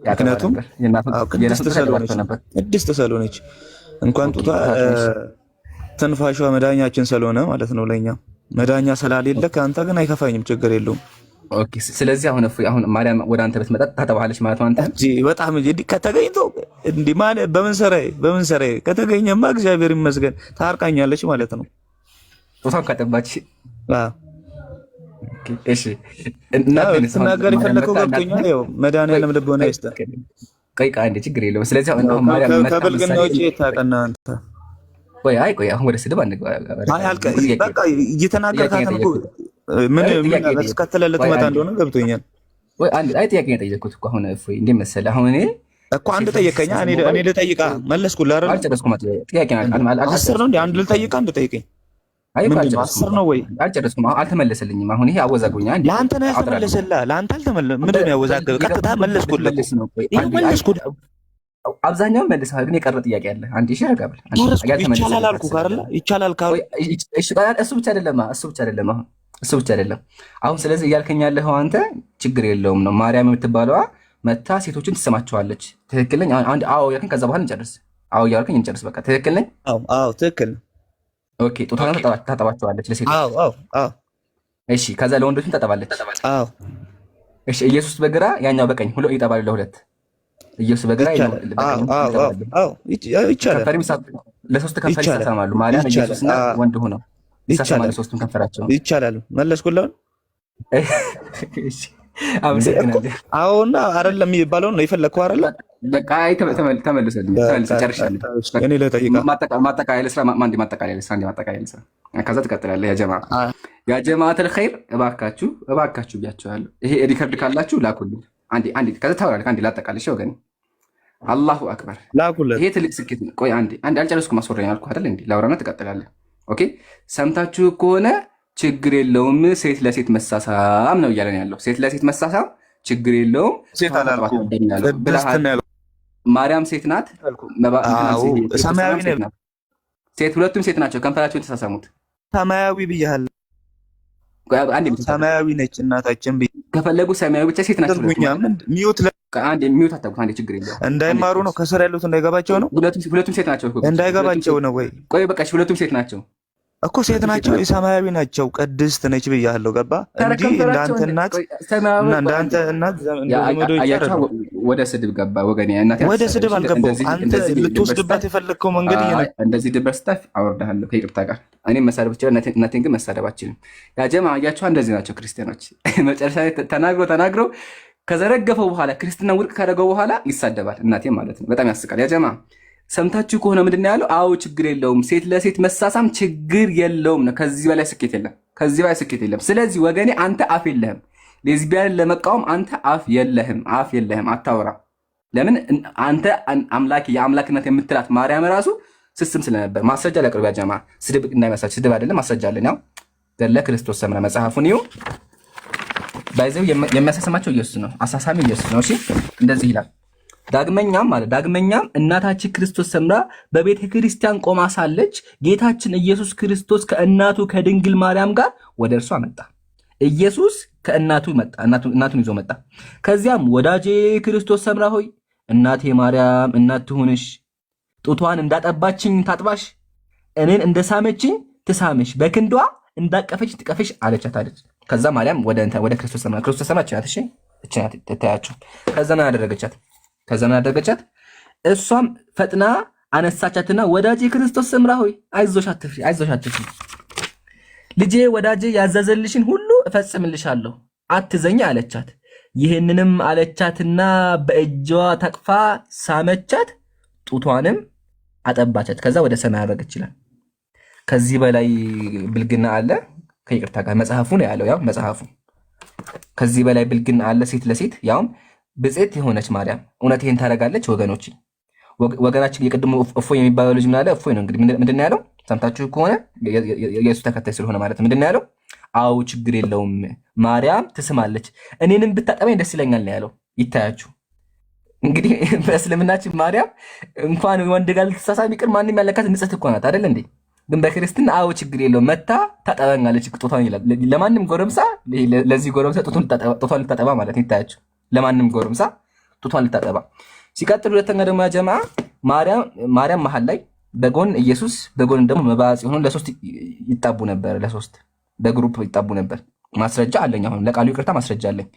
ምክንያቱም ቅድስት ስለሆነች እንኳን ጡቷ ትንፋሿ መዳኛችን ስለሆነ ማለት ነው። ለኛ መዳኛ ስላሌለ ከአንተ ግን አይከፋኝም፣ ችግር የለውም። ኦኬ። ስለዚህ አሁን ማርያም ወደ አንተ ብትመጣ ታጠባለች ማለት ነው። አንተ በጣም ከተገኝቶ እንዲህ ማለት በምን ሰራዬ ከተገኘማ እግዚአብሔር ይመስገን ታርቃኛለች ማለት ነው። ጡቷን ካጠባች እሺ። እናገር የፈለከው ገብቶኛል። ያው መድኃኒዓለም ልቦና ይስጠን። ቆይ አንዴ ችግር የለውም። ስለዚህ አሁን ማርያም ከብልግና ውጪ ታውቀና አንተ ቆይ አሁን ወደ ስድብ አንገባ። በቃ እየተናገርካት ነው። ምን አስከተለለት መጣ እንደሆነ ገብቶኛል። ወይ አንድ ጥያቄ ነው የጠየኩት እኮ አሁን እፎይ፣ እንዴት መሰለህ አሁን እኔ እኮ አንድ ጠየቀኛ፣ እኔ ልጠይቃ መለስኩልህ አይደል? አልጨረስኩም። ጥያቄ ነው 10 ነው እንዴ? አንድ ልጠይቃ አንድ ጠይቀኝ። አይ ምን 10 ነው ወይ? አልጨረስኩም። አልተመለሰልኝም። አሁን ይሄ አወዛጎኛ እንዴ? ለአንተ ነው ያልተመለሰልህ። ለአንተ አልተመለሰ። ምንድን ነው ያወዛገበ? ቀጥታ መለስኩልህ። ይሄ መለስኩልህ። አብዛኛው መልሰሃል፣ ግን የቀረ ጥያቄ አለ። አንዴ እሺ ያጋብል ይቻላል አልኩህ አይደል? ይቻላል ካሉ እሱ ብቻ አይደለም። አሁን ስለዚህ እያልከኝ ያለኸው አንተ ችግር የለውም ነው። ማርያም የምትባለዋ መታ ሴቶችን ትሰማቸዋለች። ትክክል ነኝ? አንድ አዎ ያልከኝ፣ ከዛ በኋላ እንጨርስ። አዎ ያልከኝ እንጨርስ። በቃ ትክክል ነኝ? አዎ ትክክል ነው። ኦኬ። ጡቷን ታጠባቸዋለች ለሴቶች። አዎ። እሺ። ከዛ ለወንዶችም ታጠባለች። አዎ። እሺ። ኢየሱስ በግራ ያኛው በቀኝ ሁሉ ይጠባሉ ለሁለት። ኢየሱስ በግራ ይቻላል። ለሶስት ከንፈር ይሳሳማሉ። ማርያም ኢየሱስና ወንድ ሆነው ይሳሳማሉ። ሶስቱም ከንፈራቸው ይቻላል። መለስኩልህ። እሺ። አመሰግናለሁ። አዎና አይደለም የሚባለውን ነው የፈለግከው አይደለ? በቃ ተመልሰልኝ። ጨርሻለሁ። እኔ ልጠይቅህ ማጠቃለያ ልስራ። ከዛ ትቀጥላለህ። ያ ጀማዓተል ኸይር እባካችሁ ብያቸዋለሁ። ይሄ ሪከርድ ካላችሁ ላኩልኝ። አንዴ ከዛ ታወራለህ። አንዴ ላጠቃልሽ ወገኔ። አላሁ አክበር። ይሄ ትልቅ ስኬት ነው። ቆይ አንዴ አልጨረስኩም። አስወራኝ አልኩህ አይደል? እንዴ ላውራና ትቀጥላለህ። ኦኬ። ሰምታችሁ ከሆነ ችግር የለውም ሴት ለሴት መሳሳም ነው እያለን ያለው። ሴት ለሴት መሳሳም ችግር የለውም። ማርያም ሴት ናት። ሴት ሁለቱም ሴት ናቸው። ከንፈራቸውን የተሳሳሙት ሰማያዊ ብያለሁ። ሰማያዊ ነች እናታችን። ከፈለጉ ሰማያዊ ብቻ ሴት ናቸው። ሚዩት አታውቁት። አንዴ ችግር የለውም። እንዳይማሩ ነው ከስር ያሉት እንዳይገባቸው ነው። ሁለቱም ሴት ናቸው። እንዳይገባቸው ነው ወይ? ቆይ በቃ ሁለቱም ሴት ናቸው እኮ ሴት ናቸው። ሰማያዊ ናቸው። ቅድስት ነች ብያለሁ። ገባ እንጂ እንዳንተ እናት እና እንዳንተ እናት ወደ ስድብ ገባ ወገኔ። ወደ ስድብ አልገባሁም። አንተ ልትወስድበት የፈለግከው መንገድ እንደዚህ ድበር ስታፍ አወርድሃለሁ ከይቅርታ ጋር። እኔም መሳደብ ይችላል፣ እናቴን ግን መሳደብ አልችልም። ያ ጀማ አያቸው እንደዚህ ናቸው ክርስቲያኖች። መጨረሻ ላይ ተናግረው ከዘረገፈው በኋላ ክርስትና ውድቅ ካደረገው በኋላ ይሳደባል። እናቴን ማለት ነው። በጣም ያስቃል። ያ ጀማ ሰምታችሁ ከሆነ ምንድን ነው ያለው? አዎ ችግር የለውም፣ ሴት ለሴት መሳሳም ችግር የለውም ነው። ከዚህ በላይ ስኬት የለም። ስለዚህ ወገኔ አንተ አፍ የለህም። ሌዝቢያን ለመቃወም አንተ አፍ የለህም፣ አታወራ። ለምን አንተ የአምላክነት የምትላት ማርያም ራሱ ስስም ስለነበር። ማስረጃ ላቅርብ። ያ ጀማ ስድብ እንዳይመስላችሁ፣ ስድብ አይደለም፣ ማስረጃ አለን። ያው ገድለ ክርስቶስ ሰምራ መጽሐፉን ይሁ ባይዘው የሚያሳስማቸው ኢየሱስ ነው፣ አሳሳሚ ኢየሱስ ነው። እሺ እንደዚህ ይላል። ዳግመኛም እናታችን ክርስቶስ ሰምራ በቤተ ክርስቲያን ቆማ ሳለች ጌታችን ኢየሱስ ክርስቶስ ከእናቱ ከድንግል ማርያም ጋር ወደ እርሷ መጣ። ኢየሱስ እናቱን ይዞ መጣ። ከዚያም ወዳጄ ክርስቶስ ሰምራ ሆይ እናቴ ማርያም እናት ትሁንሽ፣ ጡቷን እንዳጠባችኝ ታጥባሽ፣ እኔን እንደሳመችኝ ትሳምሽ፣ በክንዷ እንዳቀፈች ትቀፈሽ አለቻት። ከዛ ማርያም ወደ ክርስቶስ ሰምራ ችናት ተያቸው። ከዛ ምን አደረገቻት? እሷም ፈጥና አነሳቻትና ወዳጄ ክርስቶስ ሰምራ ሆይ አይዞሽ አትፍሪ፣ ልጄ ወዳጄ ያዘዘልሽን ሁሉ እፈጽምልሻለሁ፣ አትዘኝ አለቻት። ይህንንም አለቻትና በእጇ ተቅፋ ሳመቻት፣ ጡቷንም አጠባቻት፣ ከዛ ወደ ሰማይ አረገች ይላል። ከዚህ በላይ ብልግና አለ? ከይቅርታ ጋር መጽሐፉ ነው ያለው። ያው መጽሐፉ ከዚህ በላይ ብልግና አለ? ሴት ለሴት ያውም ብፅዕት የሆነች ማርያም እውነት ይህን ታደርጋለች? ወገኖች ወገናችን የቅድሞ እፎይ የሚባለው ልጅ ምን አለ? እፎይ ነው እንግዲህ ምንድን ነው ያለው? ሰምታችሁ ከሆነ የእሱ ተከታይ ስለሆነ ማለት ነው። ምንድን ነው ያለው? አው ችግር የለውም ማርያም ትስማለች፣ እኔንም ብታጠበኝ ደስ ይለኛል ነው ያለው። ይታያችሁ እንግዲህ በእስልምናችን ማርያም እንኳን ወንድ ጋር ልትሳሳም ይቅር ማንም ያለካት ንጽሕት እኮ ናት አይደል እንዴ? ግን በክርስትና አው ችግር የለውም መታ ታጠበኛለች ጡቷን ይላል። ለማንም ጎረምሳ ለዚህ ጎረምሳ ጡቷን ልታጠባ ማለት ነው። ይታያችሁ ለማንም ጎረምሳ ጡቷን ልታጠባ። ሲቀጥል ሁለተኛ ደግሞ ጀማ ማርያም መሀል ላይ በጎን ኢየሱስ በጎን ደግሞ መባጽ ሆኖ ለሶስት ይጣቡ ነበር። ለሶስት በግሩፕ ይጣቡ ነበር። ማስረጃ አለኝ። አሁን ለቃሉ ይቅርታ ማስረጃ አለኝ።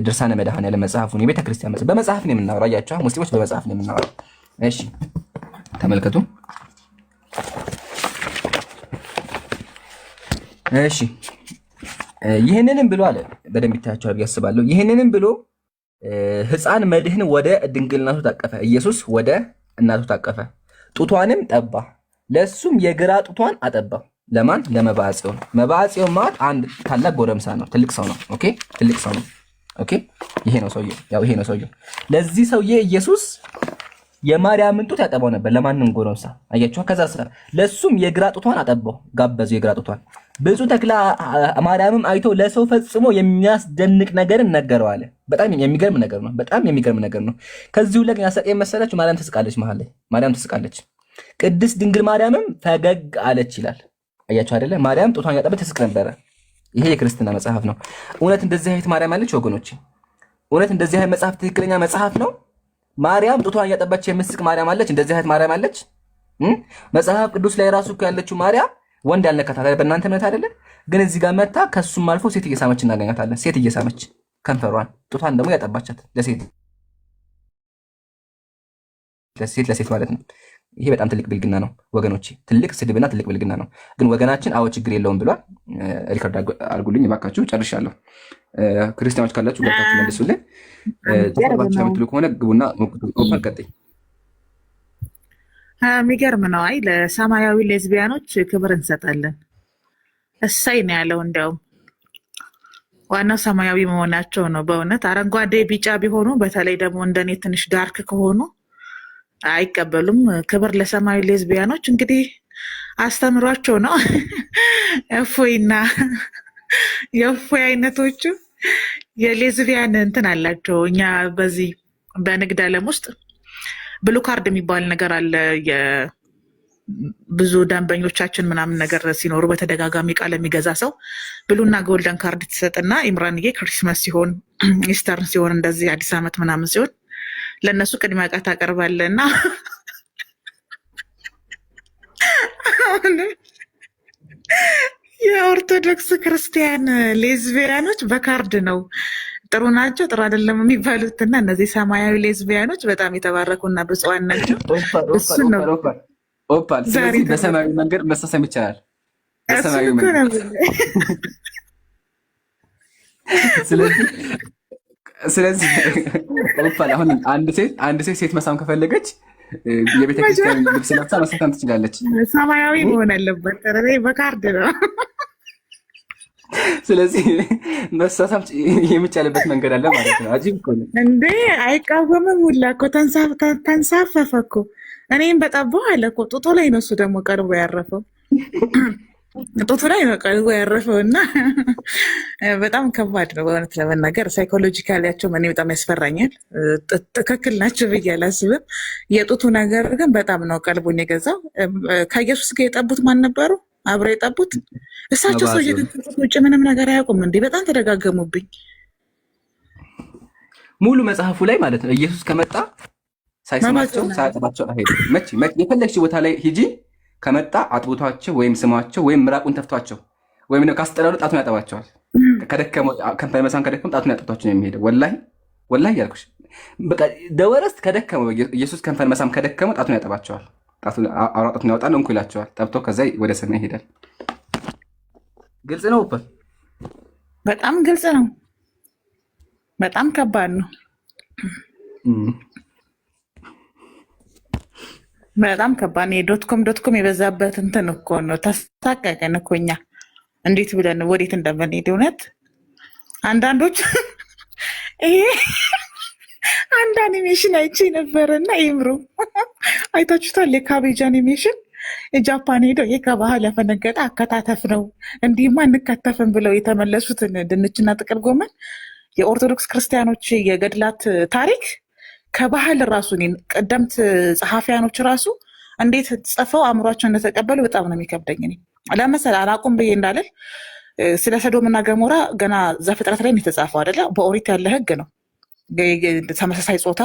ድርሳነ መድኃኔዓለም መጽሐፉን የቤተ ክርስቲያን በመጽሐፍ ነው የምናወራው። አያችሁ ሙስሊሞች በመጽሐፍ ነው የምናወራው። እሺ ተመልከቱ። እሺ ይህንንም ብሎ አለ በደንብ ይታያቸዋል ብዬ አስባለሁ። ይህንንም ብሎ ሕፃን መድህን ወደ ድንግልናቱ ታቀፈ። ኢየሱስ ወደ እናቱ ታቀፈ፣ ጡቷንም ጠባ፣ ለሱም የግራ ጡቷን አጠባ። ለማን? ለመባጽዮን። መባጽዮን ማለት አንድ ታላቅ ጎረምሳ ነው፣ ትልቅ ሰው ነው። ኦኬ ትልቅ ሰው ነው። ኦኬ ይሄ ነው ሰውዬው፣ ያው ይሄ ነው ሰውዬው። ለዚህ ሰውዬ ኢየሱስ የማርያምን ጡት ያጠባው ነበር፣ ለማንም ጎረምሳ። አያችሁ። ከዛ ለሱም የግራ ጡቷን አጠባው፣ ጋበዙ የግራ ጡቷን። ብፁዕ ተክለ ማርያምም አይቶ ለሰው ፈጽሞ የሚያስደንቅ ነገርን ነገረው አለ። በጣም የሚገርም ነገር ነው። በጣም የሚገርም ነገር ነው። ከዚሁ ላይ ያሰቀኝ መሰላችሁ? ማርያም ትስቃለች፣ መሀል ላይ ማርያም ትስቃለች። ቅድስት ድንግል ማርያምም ፈገግ አለች ይላል። አያችሁ አይደለ? ማርያም ጡቷን ያጠበች ትስቅ ነበረ። ይሄ የክርስትና መጽሐፍ ነው። እውነት እንደዚህ አይነት ማርያም አለች ወገኖች? እውነት እንደዚህ አይነት መጽሐፍ ትክክለኛ መጽሐፍ ነው? ማርያም ጡቷን እያጠባች የምትስቅ ማርያም አለች? እንደዚህ አይነት ማርያም አለች? መጽሐፍ ቅዱስ ላይ ራሱ ያለችው ማርያም ወንድ ያልነካት በእናንተ እምነት አይደለ? ግን እዚህ ጋር መታ ከሱም አልፎ ሴት እየሳመች እናገኛታለን። ሴት እየሳመች ከንፈሯን፣ ጡቷን ደግሞ ያጠባቻት ለሴት ለሴት ማለት ነው። ይሄ በጣም ትልቅ ብልግና ነው ወገኖቼ፣ ትልቅ ስድብና ትልቅ ብልግና ነው። ግን ወገናችን አዎ ችግር የለውም ብሏል። ሪከርድ አድርጉልኝ እባካችሁ፣ ጨርሻለሁ። ክርስቲያኖች ካላችሁ ገብታችሁ መልሱልን። ተፈባችሁ የምትሉ ከሆነ ግቡና ኦፈር ቀጥይ። የሚገርም ነው። አይ ለሰማያዊ ሌዝቢያኖች ክብር እንሰጣለን። እሳይ ነው ያለው። እንዲያውም ዋናው ሰማያዊ መሆናቸው ነው። በእውነት አረንጓዴ ቢጫ ቢሆኑ፣ በተለይ ደግሞ እንደኔ ትንሽ ዳርክ ከሆኑ አይቀበሉም። ክብር ለሰማያዊ ሌዝቢያኖች። እንግዲህ አስተምሯቸው ነው። እፎይና የእፎይ አይነቶቹ የሌዝቢያን እንትን አላቸው። እኛ በዚህ በንግድ ዓለም ውስጥ ብሉ ካርድ የሚባል ነገር አለ። ብዙ ደንበኞቻችን ምናምን ነገር ሲኖሩ በተደጋጋሚ ቃል የሚገዛ ሰው ብሉና ጎልደን ካርድ ትሰጥና ኢምራንዬ ክሪስማስ ሲሆን፣ ኢስተርን ሲሆን፣ እንደዚህ አዲስ ዓመት ምናምን ሲሆን ለእነሱ ቅድሚያ ዕቃ ታቀርባለህ እና የኦርቶዶክስ ክርስቲያን ሌዝቢያኖች በካርድ ነው ጥሩ ናቸው ጥሩ አይደለም የሚባሉት እና እነዚህ ሰማያዊ ሌዝቢያኖች በጣም የተባረኩና ብፁዓን ናቸው። እሱን ነው ኦፓል። ስለዚህ በሰማያዊ መንገድ መሳሰም ይቻላል። በሰማያዊ መንገድ ስለዚህ ኦፓል አሁን አንድ ሴት መሳም ከፈለገች የቤተክርስቲያን ልብስ ለብሳ መሳም ትችላለች። ሰማያዊ መሆን አለበት፣ በካርድ ነው። ስለዚህ መሳሳም የሚቻልበት መንገድ አለ ማለት ነው። አጂብ እኮ ነው እንዴ! አይቃወምም ሁላ እኮ ተንሳፈፈ እኮ። እኔም በጠባው አለ እኮ ጡጦ ላይ ነው እሱ ደግሞ ቀርቦ ያረፈው ጡቱ ላይ ነው ቀርቦ ያረፈው እና በጣም ከባድ ነው በእውነት ለመናገር። ሳይኮሎጂካሊያቸው እኔ በጣም ያስፈራኛል። ትክክል ናቸው ብዬ አላስብም። የጡቱ ነገር ግን በጣም ነው ቀልቡን የገዛው። ከኢየሱስ ጋር የጠቡት ማን ነበሩ? አብረው የጠቡት እሳቸው ሰው ውጭ ምንም ነገር አያውቁም። እንዲህ በጣም ተደጋገሙብኝ። ሙሉ መጽሐፉ ላይ ማለት ነው ኢየሱስ ከመጣ ሳይስማቸው ሳያጠባቸው አይሄድም። መቼ የፈለግሽ ቦታ ላይ ሂጂ ከመጣ አጥቦቷቸው ወይም ስማቸው ወይም ምራቁን ተፍቷቸው ወይም ካስጠላሉ ጣቱን ያጠባቸዋል። ከንፈር መሳም ከደከመ ጣቱን ያጠብቷቸው ነው የሚሄደው። ወላሂ ያልኩሽ በቃ ደወረስት ከደከመው ኢየሱስ ከንፈር መሳም ከደከመው ጣቱን ያጠባቸዋል። አውራ ጣቱን ያወጣል፣ እንኩ ይላቸዋል። ጠብቶ ከዛ ወደ ሰማይ ይሄዳል። ግልጽ ነው። በጣም ግልጽ ነው። በጣም ከባድ ነው። በጣም ከባድ ነው። ዶትኮም የበዛበት እንትን እኮ ነው። ተሳቀቀን እኮ እኛ እንዴት ብለን ወዴት እንደምንሄድ እውነት። አንዳንዶች ይሄ አንድ አኒሜሽን አይቼ ነበረ እና ይምሩ አይታችሁታል? የካቤጅ አኒሜሽን የጃፓን ሄደው ይሄ ከባህል ያፈነገጠ አከታተፍ ነው እንዲህማ እንከተፍን ብለው የተመለሱትን ድንችና ጥቅል ጎመን የኦርቶዶክስ ክርስቲያኖች የገድላት ታሪክ ከባህል ራሱ ቀደምት ጸሐፊያኖች ራሱ እንዴት ጽፈው አእምሯቸው እንደተቀበሉ በጣም ነው የሚከብደኝ። እኔ ለምሳሌ አላቁም ብዬ እንዳለል ስለ ሰዶምና ገሞራ ገና ዘፍጥረት ላይ የተጻፈው አይደለ? በኦሪት ያለ ህግ ነው። ተመሳሳይ ጾታ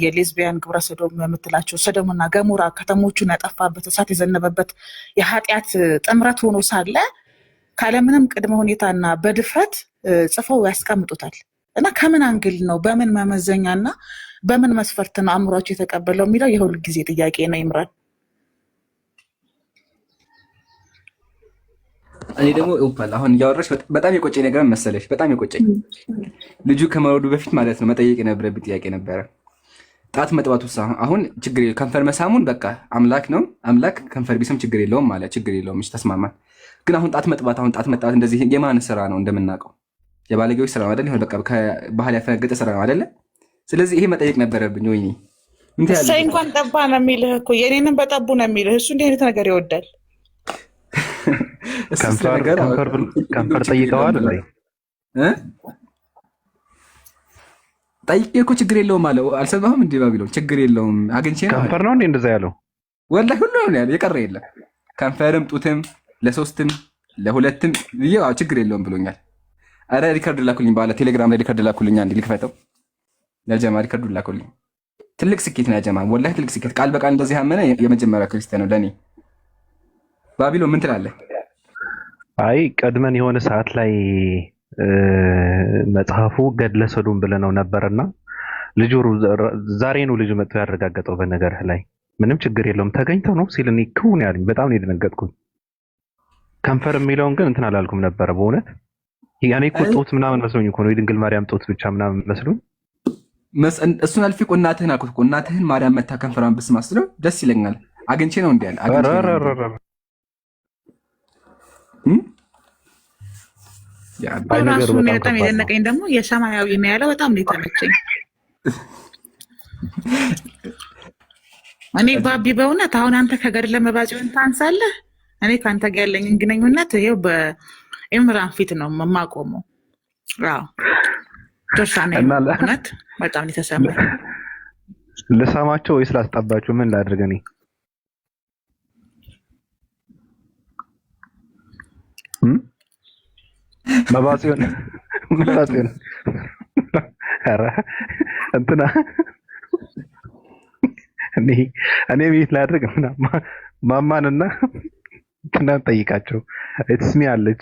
የሌዝቢያን ግብረ ሰዶም የምትላቸው ሰዶምና ገሞራ ከተሞቹን ያጠፋበት እሳት የዘነበበት የኃጢአት ጥምረት ሆኖ ሳለ ካለምንም ቅድመ ሁኔታና በድፍረት ጽፈው ያስቀምጡታል። እና ከምን አንግል ነው በምን መመዘኛና በምን መስፈርት ነው አእምሯቸው የተቀበለው የሚለው የሁል ጊዜ ጥያቄ ነው። ይምራል። እኔ ደግሞ ኦፓል አሁን እያወራሽ በጣም የቆጨኝ ነገር መሰለሽ፣ በጣም የቆጨኝ ልጁ ከመውለዱ በፊት ማለት ነው መጠየቅ የነበረብኝ ጥያቄ ነበረ። ጣት መጥባቱ አሁን ችግር የለውም፣ ከንፈር መሳሙን በቃ አምላክ ነው አምላክ ከንፈር ቢስም ችግር የለውም ማለት ችግር የለውም፣ እሺ ተስማማን። ግን አሁን ጣት መጥባት እንደዚህ የማን ስራ ነው? እንደምናውቀው የባለጌዎች ስራ ነው አይደል? ይሁን በቃ ከባህል ያፈነገጠ ስራ ነው አይደለ? ስለዚህ ይሄ መጠየቅ ነበረብኝ። ወይኔ እሰይ እንኳን ጠባ ነው የሚልህ እኮ የኔንም በጠቡ ነው የሚልህ እሱ። እንዲህ አይነት ነገር ይወዳል። ከንፈር ጠይቀዋል ላይ ጠይቄ እኮ ችግር የለውም አለ። አልሰማህም? እንዲ ባቢሎን ችግር የለውም አግኝቼ ነው። ከንፈር ነው እንዴ እንደዛ ያለው? ወላሂ ሁሉ ነው ያለው፣ የቀረ የለም። ከንፈርም ጡትም ለሶስትም ለሁለትም ይሄው ችግር የለውም ብሎኛል። አረ ሪከርድ ላኩልኝ፣ ባለ ቴሌግራም ላይ ሪከርድ ላኩልኝ። አንዴ ልክፈተው ለጀማ ሪከርድ ላኩልኝ። ትልቅ ስኬት ነው ያጀማ፣ ወላሂ ትልቅ ስኬት። ቃል በቃል እንደዚህ ያመነ የመጀመሪያ ክርስቲያን ነው ለኔ። ባቢሎን ምን ትላለህ? አይ ቀድመን የሆነ ሰዓት ላይ መጽሐፉ ገድለ ሰዶም ብለነው ነበርና ልጁ ዛሬ ነው ልጁ መጥቶ ያረጋገጠው። በነገርህ ላይ ምንም ችግር የለውም ተገኝተው ነው ሲል እኔ ክውን ያለኝ በጣም ነው የደነገጥኩት። ከንፈር የሚለውን ግን እንትን አላልኩም ነበረ በእውነት ያኔ እኮ ጦት ምናምን መስሎኝ እኮ ነው የድንግል ማርያም ጦት ብቻ ምናምን መስሎኝ። እሱን አልፊ እኮ እናትህን አልኩት እኮ እናትህን ማርያም መታ ከንፈሯን ብስማ ስለው ደስ ይለኛል። አግኝቼ ነው እንዲህ ያለ ራሱ በጣም የደነቀኝ ደግሞ የሰማያዊ ነው ያለው። በጣም ነው የተመቸኝ። እኔ ባቢ በእውነት አሁን አንተ ከገድለ መባጽዮን ታንሳለህ። እኔ ከአንተ ጋር ያለኝን ግንኙነት ይኸው በኢምራን ፊት ነው የማቆመው። ቶሳኔ እውነት በጣም ነው የተሰማኝ። ልሰማቸው ወይስ ላስጠባችሁ? ምን ላድርግ እኔ? መባጽዮን ኧረ እንትና እኔ ቤት ላድርግ ማማንና እንትናን ጠይቃቸው። ኢትስ ሚ አለች።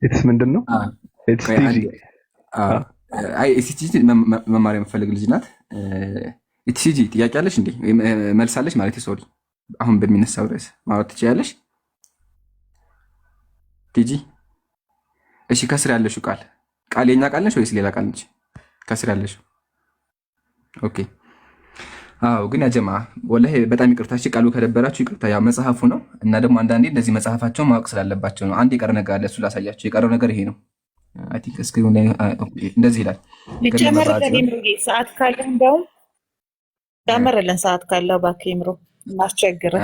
ኢትስ ምንድን ነው? ኢትስ ቲጂ። አይ ኢትስ መማር የምፈልግ ልጅ ናት። ኢትስ ቲጂ ጥያቄ አለሽ እንዴ? መልሳለሽ ማለት ሶሪ፣ አሁን በሚነሳው ርዕስ ማውራት ትችያለሽ ቲጂ? እሺ ከስር ያለሽው ቃል የኛ ቃል ነሽ ወይስ ሌላ ቃል ነች? ከስር ያለሽው ኦኬ። አዎ ግን ያጀማ ወላሂ በጣም ይቅርታ። እሺ ቃሉ ከደበራችሁ ይቅርታ። ያው መጽሐፉ ነው እና ደግሞ አንዳንዴ እንደዚህ መጽሐፋቸውን ማወቅ ስላለባቸው ነው። አንድ የቀረ ነገር አለ፣ እሱ ላሳያቸው። የቀረው ነገር ይሄ ነው። አይ ቲንክ እስክሪን ላይ እንደዚህ ይላል። ሰዓት ካለ እንደውም ጨምርልን። ሰዓት ካለ እባክህ ይምሮ እናስቸግረን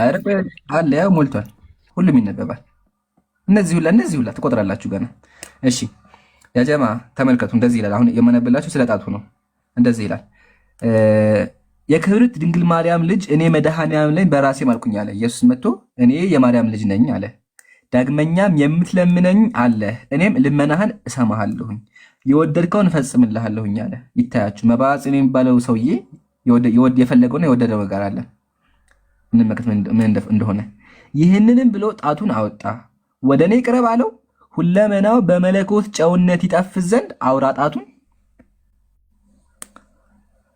አለ። ያው ሞልቷል፣ ሁሉም ይነበባል። እነዚህ ሁላ ትቆጥራላችሁ ገና። እሺ ያጀማ ተመልከቱ፣ እንደዚህ ይላል። አሁን የማነብላችሁ ስለ ጣቱ ነው። እንደዚህ ይላል የክብርት ድንግል ማርያም ልጅ እኔ መድኃኔዓለም ላይ በራሴ ማልኩኝ አለ። ኢየሱስ መጥቶ እኔ የማርያም ልጅ ነኝ አለ። ዳግመኛም የምትለምነኝ አለ፣ እኔም ልመናህን እሰማሃለሁኝ፣ የወደድከውን እፈጽምልሃለሁኝ አለ። ይታያችሁ መባጽዮን የሚባለው ሰውዬ የፈለገውና የወደደው ነገር አለ። እንመልከት ምን እንደሆነ። ይህንንም ብሎ ጣቱን አወጣ፣ ወደ እኔ ቅረብ አለው። ሁለመናው በመለኮት ጨውነት ይጣፍጥ ዘንድ አውራ ጣቱን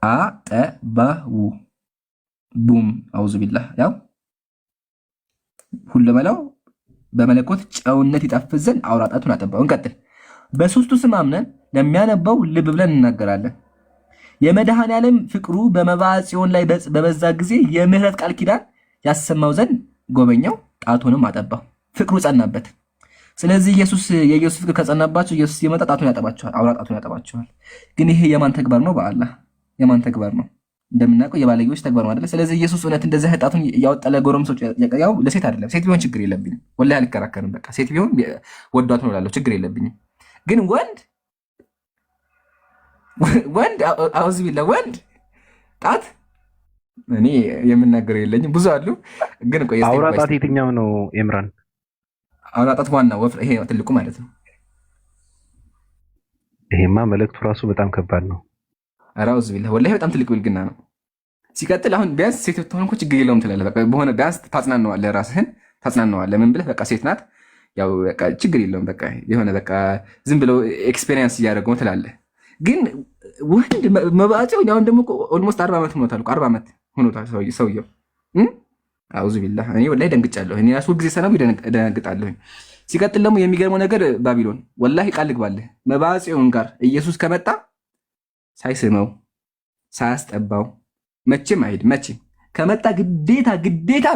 አጠባው። ቡም አውዙ ቢላህ። ያው ሁለመናው በመለኮት ጨውነት ይጣፍጥ ዘንድ አውራ ጣቱን አጠባው። እንቀጥል። በሶስቱ ስም አምነን ለሚያነባው ልብ ብለን እናገራለን። የመድኃኔዓለም ፍቅሩ በመብዓ ጽዮን ላይ በበዛ ጊዜ የምህረት ቃል ኪዳን ያሰማው ዘንድ ጎበኛው፣ ጣቱንም አጠባው፣ ፍቅሩ ጸናበት። ስለዚህ የኢየሱስ ፍቅር ከጸናባቸው ኢየሱስ ሲመጣ ጣቱን ያጠባቸዋል፣ አውራ ጣቱን ያጠባቸዋል። ግን ይሄ የማን ተግባር ነው? በአላህ የማን ተግባር ነው? እንደምናውቀው የባለጌዎች ተግባር ነው አይደለ? ስለዚህ ኢየሱስ እውነት እንደዚህ ጣቱን ያወጣለ ጎረምሶች ያው ለሴት አይደለም። ሴት ቢሆን ችግር የለብኝም፣ ወላሂ አልከራከርም። በቃ ሴት ቢሆን ወዷት ነው እላለሁ፣ ችግር የለብኝም። ግን ወንድ አውዝ ቢላ ወንድ ጣት እኔ የምናገረው የለኝም። ብዙ አሉ ግን ቆይ አውራ ጣት የትኛው ነው ኤምራን? አውራ ጣት ዋናው ወፍር ይሄ ትልቁ ማለት ነው። ይሄማ መልእክቱ ራሱ በጣም ከባድ ነው። አውዝ ቢላ ወላሂ በጣም ትልቅ ብልግና ነው። ሲቀጥል አሁን ቢያንስ ሴት ብትሆን እኮ ችግር የለውም ትላለህ። በቃ በሆነ ቢያንስ ታጽናናዋለህ፣ ራስህን ታጽናናዋለህ። ምን ብለህ በቃ ሴት ናት ያው በቃ ችግር የለውም በቃ የሆነ በቃ ዝም ብለው ኤክስፔሪየንስ እያደረገው ትላለህ። ግን ወንድ መባጫው አሁን ደግሞ ኦልሞስት 40 ዓመት ሆኖታል። 40 ዓመት ሆኖታል ሰውየው። አውዙ ቢላህ እኔ ወላሂ ደንግጫለሁ። እኔ ራሱ ጊዜ ሰላም ደነግጣለሁ። ሲቀጥል ደግሞ የሚገርመው ነገር ባቢሎን ወላሂ ቃል ልግባልህ መባጫውን ጋር ኢየሱስ ከመጣ ሳይስመው ሳያስጠባው መቼም አይሄድ። መቼም ከመጣ ግዴታ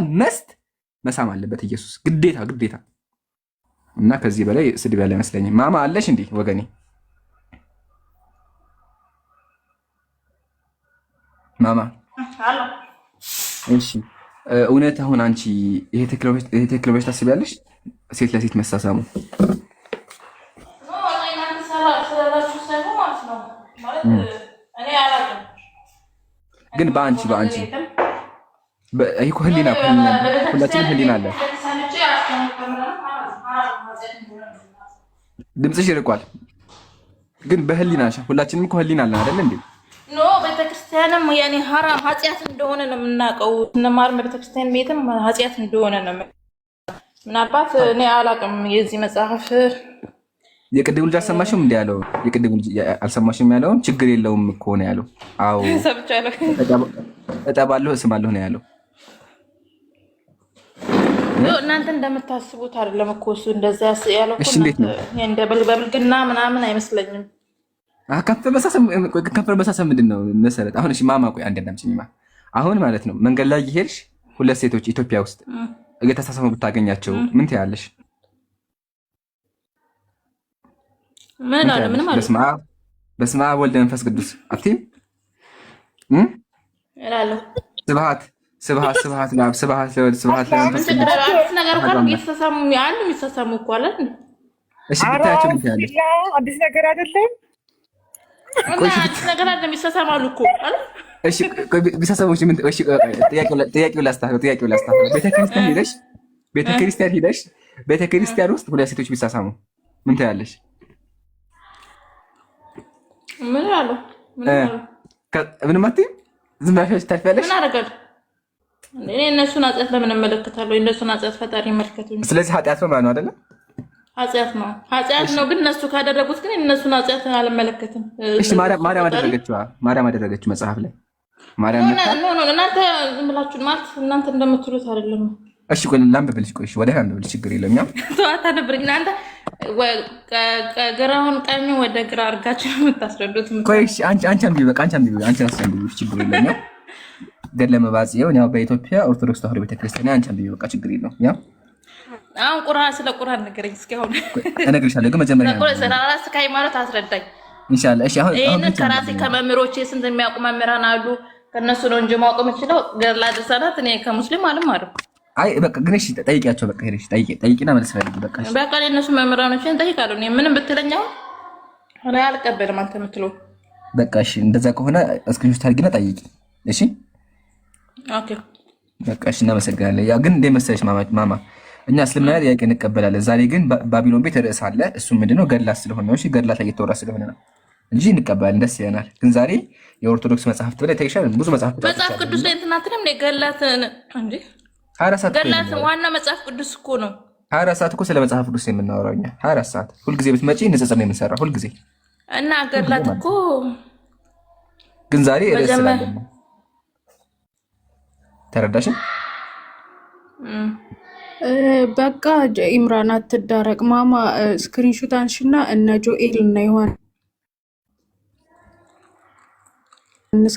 መሳም አለበት ኢየሱስ ግዴታ። እና ከዚህ በላይ ስድብ ያለ አይመስለኝም። ማማ አለሽ እንዲህ ወገኔ ማማ እሺ፣ እውነት አሁን አንቺ ይሄ ቴክኖሎጂ ታስቢያለሽ? ሴት ለሴት መሳሳሙ ግን በአንቺ ይሄ ህሊና ሁላችንም ህሊና አለ። ድምፅሽ ይርቋል፣ ግን በህሊና ሁላችንም እኮ ህሊና አለን አይደል እንዴ? ኖ ቤተክርስቲያንም ያኔ ሐራም ኃጢአት እንደሆነ ነው የምናውቀው። እንማርም ቤተክርስቲያን ቤትም ኃጢአት እንደሆነ ነው። ምናልባት እኔ አላውቅም። የዚህ መጽሐፍ የቅድም ልጅ አልሰማሽም እንዲ ያለው? የቅድም ልጅ አልሰማሽም ያለውን? ችግር የለውም እኮ ነው ያለው። አዎ እጠባለሁ እስማለሁ ነው ያለው። እናንተ እንደምታስቡት አይደለም እኮ እሱ እንደዛ ያለው እኮ እንደ በብልግና ምናምን አይመስለኝም። ከንፈር መሳሰብ ምንድን ነው መሰረት? አሁን እሺ ማማ ቆይ አንድ እንዳምጪኝማ። አሁን ማለት ነው መንገድ ላይ እየሄድሽ ሁለት ሴቶች ኢትዮጵያ ውስጥ እየተሳሰሙ ብታገኛቸው ምን ትያለሽ? ምን አለ? ምን ማለት በስመ አብ ወልድ መንፈስ ቅዱስ አትይም? እላለሁ። ስብሐት ለአብ ስብሐት ለወልድ ስብሐት ለመንፈስ ቅዱስ ነገር እኮ እየተሳሰሙ ያን የሚሳሰሙ እኮ አለ። እሺ ብታያቸው ምን ትያለሽ? አዲስ ነገር አይደለም። አዲስ ነገር አይደለም። ይሳሰማሉ እኮ አለ። እሺ ቢሳሰሙሽ ምን? እሺ ጥያቄው ላስተካክል። ቤተክርስቲያን ውስጥ ሁለት ሴቶች ቢሳሳሙ ምን ትያለሽ? ምን አሉ? ምንም አትይም? ዝም ብለሽ ታልፊያለሽ? ምን አደረጋለሁ እኔ? እነሱን ኃጢአት ለምን እመለከታለሁ? እነሱን ኃጢአት ፈጣሪ ይመልከቱኝ። ስለዚህ ኃጢአት ነው ማለት ነው አይደለ? ኃጢአት ነው። ግን እነሱ ካደረጉት ግን እነሱን ኃጢአት አልመለከትም። እሺ ማርያም አደረገችው መጽሐፍ ላይ ማርያም እናንተ ዝም ብላችሁ ማለት እናንተ እንደምትሉት አይደለም። እሺ ቆይ ላንብብልሽ። ቆይ ወደ ላንብብልሽ፣ ችግር የለም። ያው ተዋታ ነበር እናንተ ግራውን ቀኝ ወደ ግራ አድርጋችሁ የምታስረዱት። ቆይ እሺ አንቺ አንብቢ፣ በቃ አንቺ አስረዱኝ፣ ችግር የለም። ያው ገድለ መባጽኤው ያው በኢትዮጵያ ኦርቶዶክስ ተዋሕዶ ቤተክርስቲያን አንቺ አንብቢ፣ በቃ ችግር የለም። ያው አሁን ስለ ቁርአን ንገረኝ እስኪ። አሁን እነግርሻለሁ፣ ግን መጀመሪያ ራስ ከሃይማኖት አስረዳኝ ኢንሻአላህ። እሺ አሁን ከራሴ ከመምህሮቼ ስንት የሚያውቁ መምህራን አሉ፣ ከነሱ ነው እንጂ ማወቅ የምችለው ገድለ ድርሳናት እኔ ከሙስሊም አልማርም። አይ በቃ ግን እሺ ጠይቂያቸው፣ በቃ ሄደሽ ጠይቂና መልስ ፈልጊ። በቃ እሺ በቃ እነሱ መምህራኖችን ጠይቃለሁ። እኔ ምንም ብትለኛው እኔ አልቀበልም አንተ የምትለው። በቃ እሺ እንደዛ ከሆነ እስክሪንሾት አድርጊና ጠይቂ። እሺ ኦኬ በቃ እሺ እናመሰግናለን። ያ ግን እንደ መሰለሽ ማማ እኛ እስልምና ጥያቄ እንቀበላለን። ዛሬ ግን ባቢሎን ቤት ርዕስ አለ። እሱ ምንድነው? ገድላት ስለሆነ ነው። እሺ ገድላት ላይ እየተወራ ስለሆነ ነው እንጂ እንቀበላለን፣ ደስ ይለናል። ግን ዛሬ የኦርቶዶክስ መጽሐፍት ላይ ተይሻል ብዙ መጽሐፍ ቅዱስ ላይ እንትን አትልም ገድላት እንዴ? ገድላት ዋና መጽሐፍ ቅዱስ እኮ ነው። 24 ሰዓት እኮ ስለ መጽሐፍ ቅዱስ የምናወራው እኛ 24 ሰዓት ሁልጊዜ ብትመጪ ንጽጽር ነው የምንሰራው ሁልጊዜ። እና ገድላት እኮ ግን ዛሬ ርዕስ ስላለ ነው። ተረዳሽን? በቃ ኢምራን አትዳረቅ ማማ። ስክሪንሾት አንሺና እነ ጆኤል እና ዮሐንስ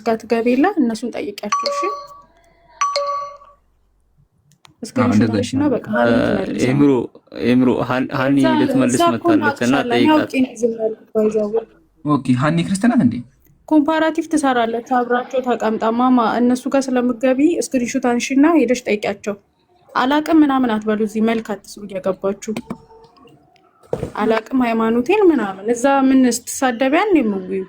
ጋር ትገቢላ እነሱን ጠይቂያቸው። እሺ ስክሪንሾት አንሺና በቃ ኤምሮ ሃኒ ልትመልስ መጣለች እና ጠይቃት። ኦኬ ሃኒ ክርስቲያናት እንዴ? ኮምፓራቲቭ ትሰራለች አብራቸው ተቀምጣ ማማ። እነሱ ጋር ስለምትገቢ ስክሪንሾት አንሺና ሄደሽ ጠይቂያቸው። አላቅም ምናምን አትበሉ። እዚህ መልክ አትስሩ እየገባችሁ አላቅም ሃይማኖቴን ምናምን እዛ ምን ስትሳደቢያን የምውዩ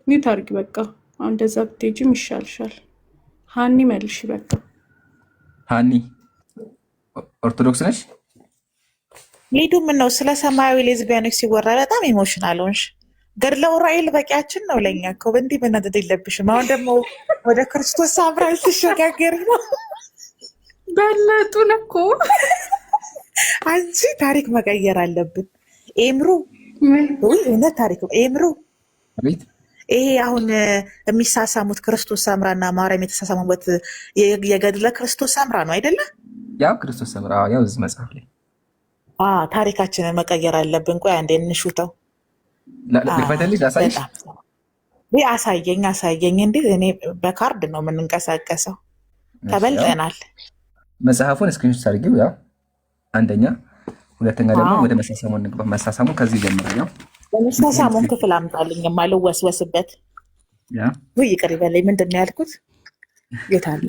ሚውት አድርጊ በቃ። አሁን እንደዛ ብትሄጂም ይሻልሻል። ሃኒ መልሽ በቃ። ሃኒ ኦርቶዶክስ ነሽ? ሊዱ ምን ነው ስለ ሰማያዊ ሌዝቢያኖች ሲወራ በጣም ኢሞሽናል ሆንሽ። ገድለ ዑራኤል በቂያችን ነው ለኛ እኮ እንዲህ መናደድ የለብሽም። አሁን ደግሞ ወደ ክርስቶስ ሳምራ ልትሸጋገሪ ነው። በለጡን እኮ አንቺ ታሪክ መቀየር አለብን። ኤምሩ ወይ እውነት ታሪክ ኤምሩ አቤት። ይሄ አሁን የሚሳሳሙት ክርስቶስ ሳምራና ማርያም የተሳሳሙበት የገድለ ክርስቶስ ሳምራ ነው አይደለ? ያው ክርስቶስ ሳምራ ያው እዚህ መጽሐፍ ላይ ታሪካችንን መቀየር አለብን። ቆይ አንዴ እንሹተው። ለፈተልኝ አሳይሽ ወይ አሳየኝ። እንዴ እኔ በካርድ ነው የምንንቀሳቀሰው። ተበልጠናል። መጽሐፉን ስክሪንሾት አድርጊው። ያው አንደኛ፣ ሁለተኛ ደግሞ ወደ መሳሳሙ እንግባ። መሳሳሙ ከዚህ ጀምሮ ያው መሳሳሙን ክፍል አምጣልኝ የማልወስወስበት። ያ ወይ ይቅር ይበለኝ። ምንድን ነው ያልኩት? የት አለ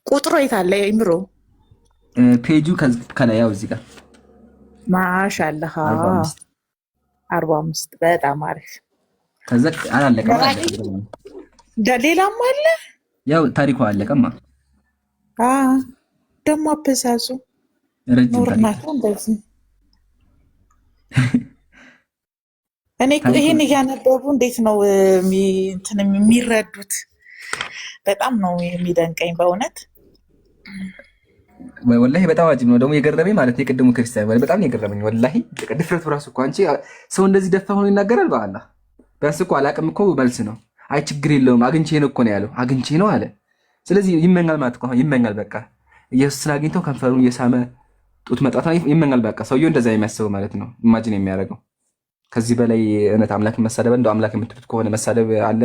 ቁጥሩ? የት አለ ኢምሮ? ፔጁ ከላይ ያው እዚህ ጋር ማሻአላህ 45 በጣም አሪፍ። ከዛ አላለቀም። ሌላም አለ። ያው ታሪኩ አለቀማ። ደግሞ አበዛዙ ኖርናቱ እንደዚህ። እኔ ይሄን እያነበቡ እንዴት ነው የሚረዱት? በጣም ነው የሚደንቀኝ በእውነት ወላሂ። በጣም አጅብ ነው ደግሞ የገረመኝ ማለት የቅድሙ ክርስቲያን በጣም የገረመኝ ወላሂ። ድፍረቱ ራሱ እኮ አንቺ ሰው እንደዚህ ደፋ ሆኖ ይናገራል። በአላህ ቢያንስ እኮ አላቅም እኮ መልስ ነው። አይ ችግር የለውም አግኝቼ ነው እኮ ነው ያለው። አግኝቼ ነው አለ። ስለዚህ ይመኛል ማለት እኮ ይመኛል። በቃ ኢየሱስን አግኝተው ከንፈሩን እየሳመ ጡት መጣት ይመኛል። በቃ ሰውየው እንደዛ የሚያስበው ማለት ነው። ኢማጂን የሚያደርገው ከዚህ በላይ እውነት አምላክ መሳደብ እንደው አምላክ የምትሉት ከሆነ መሳደብ አለ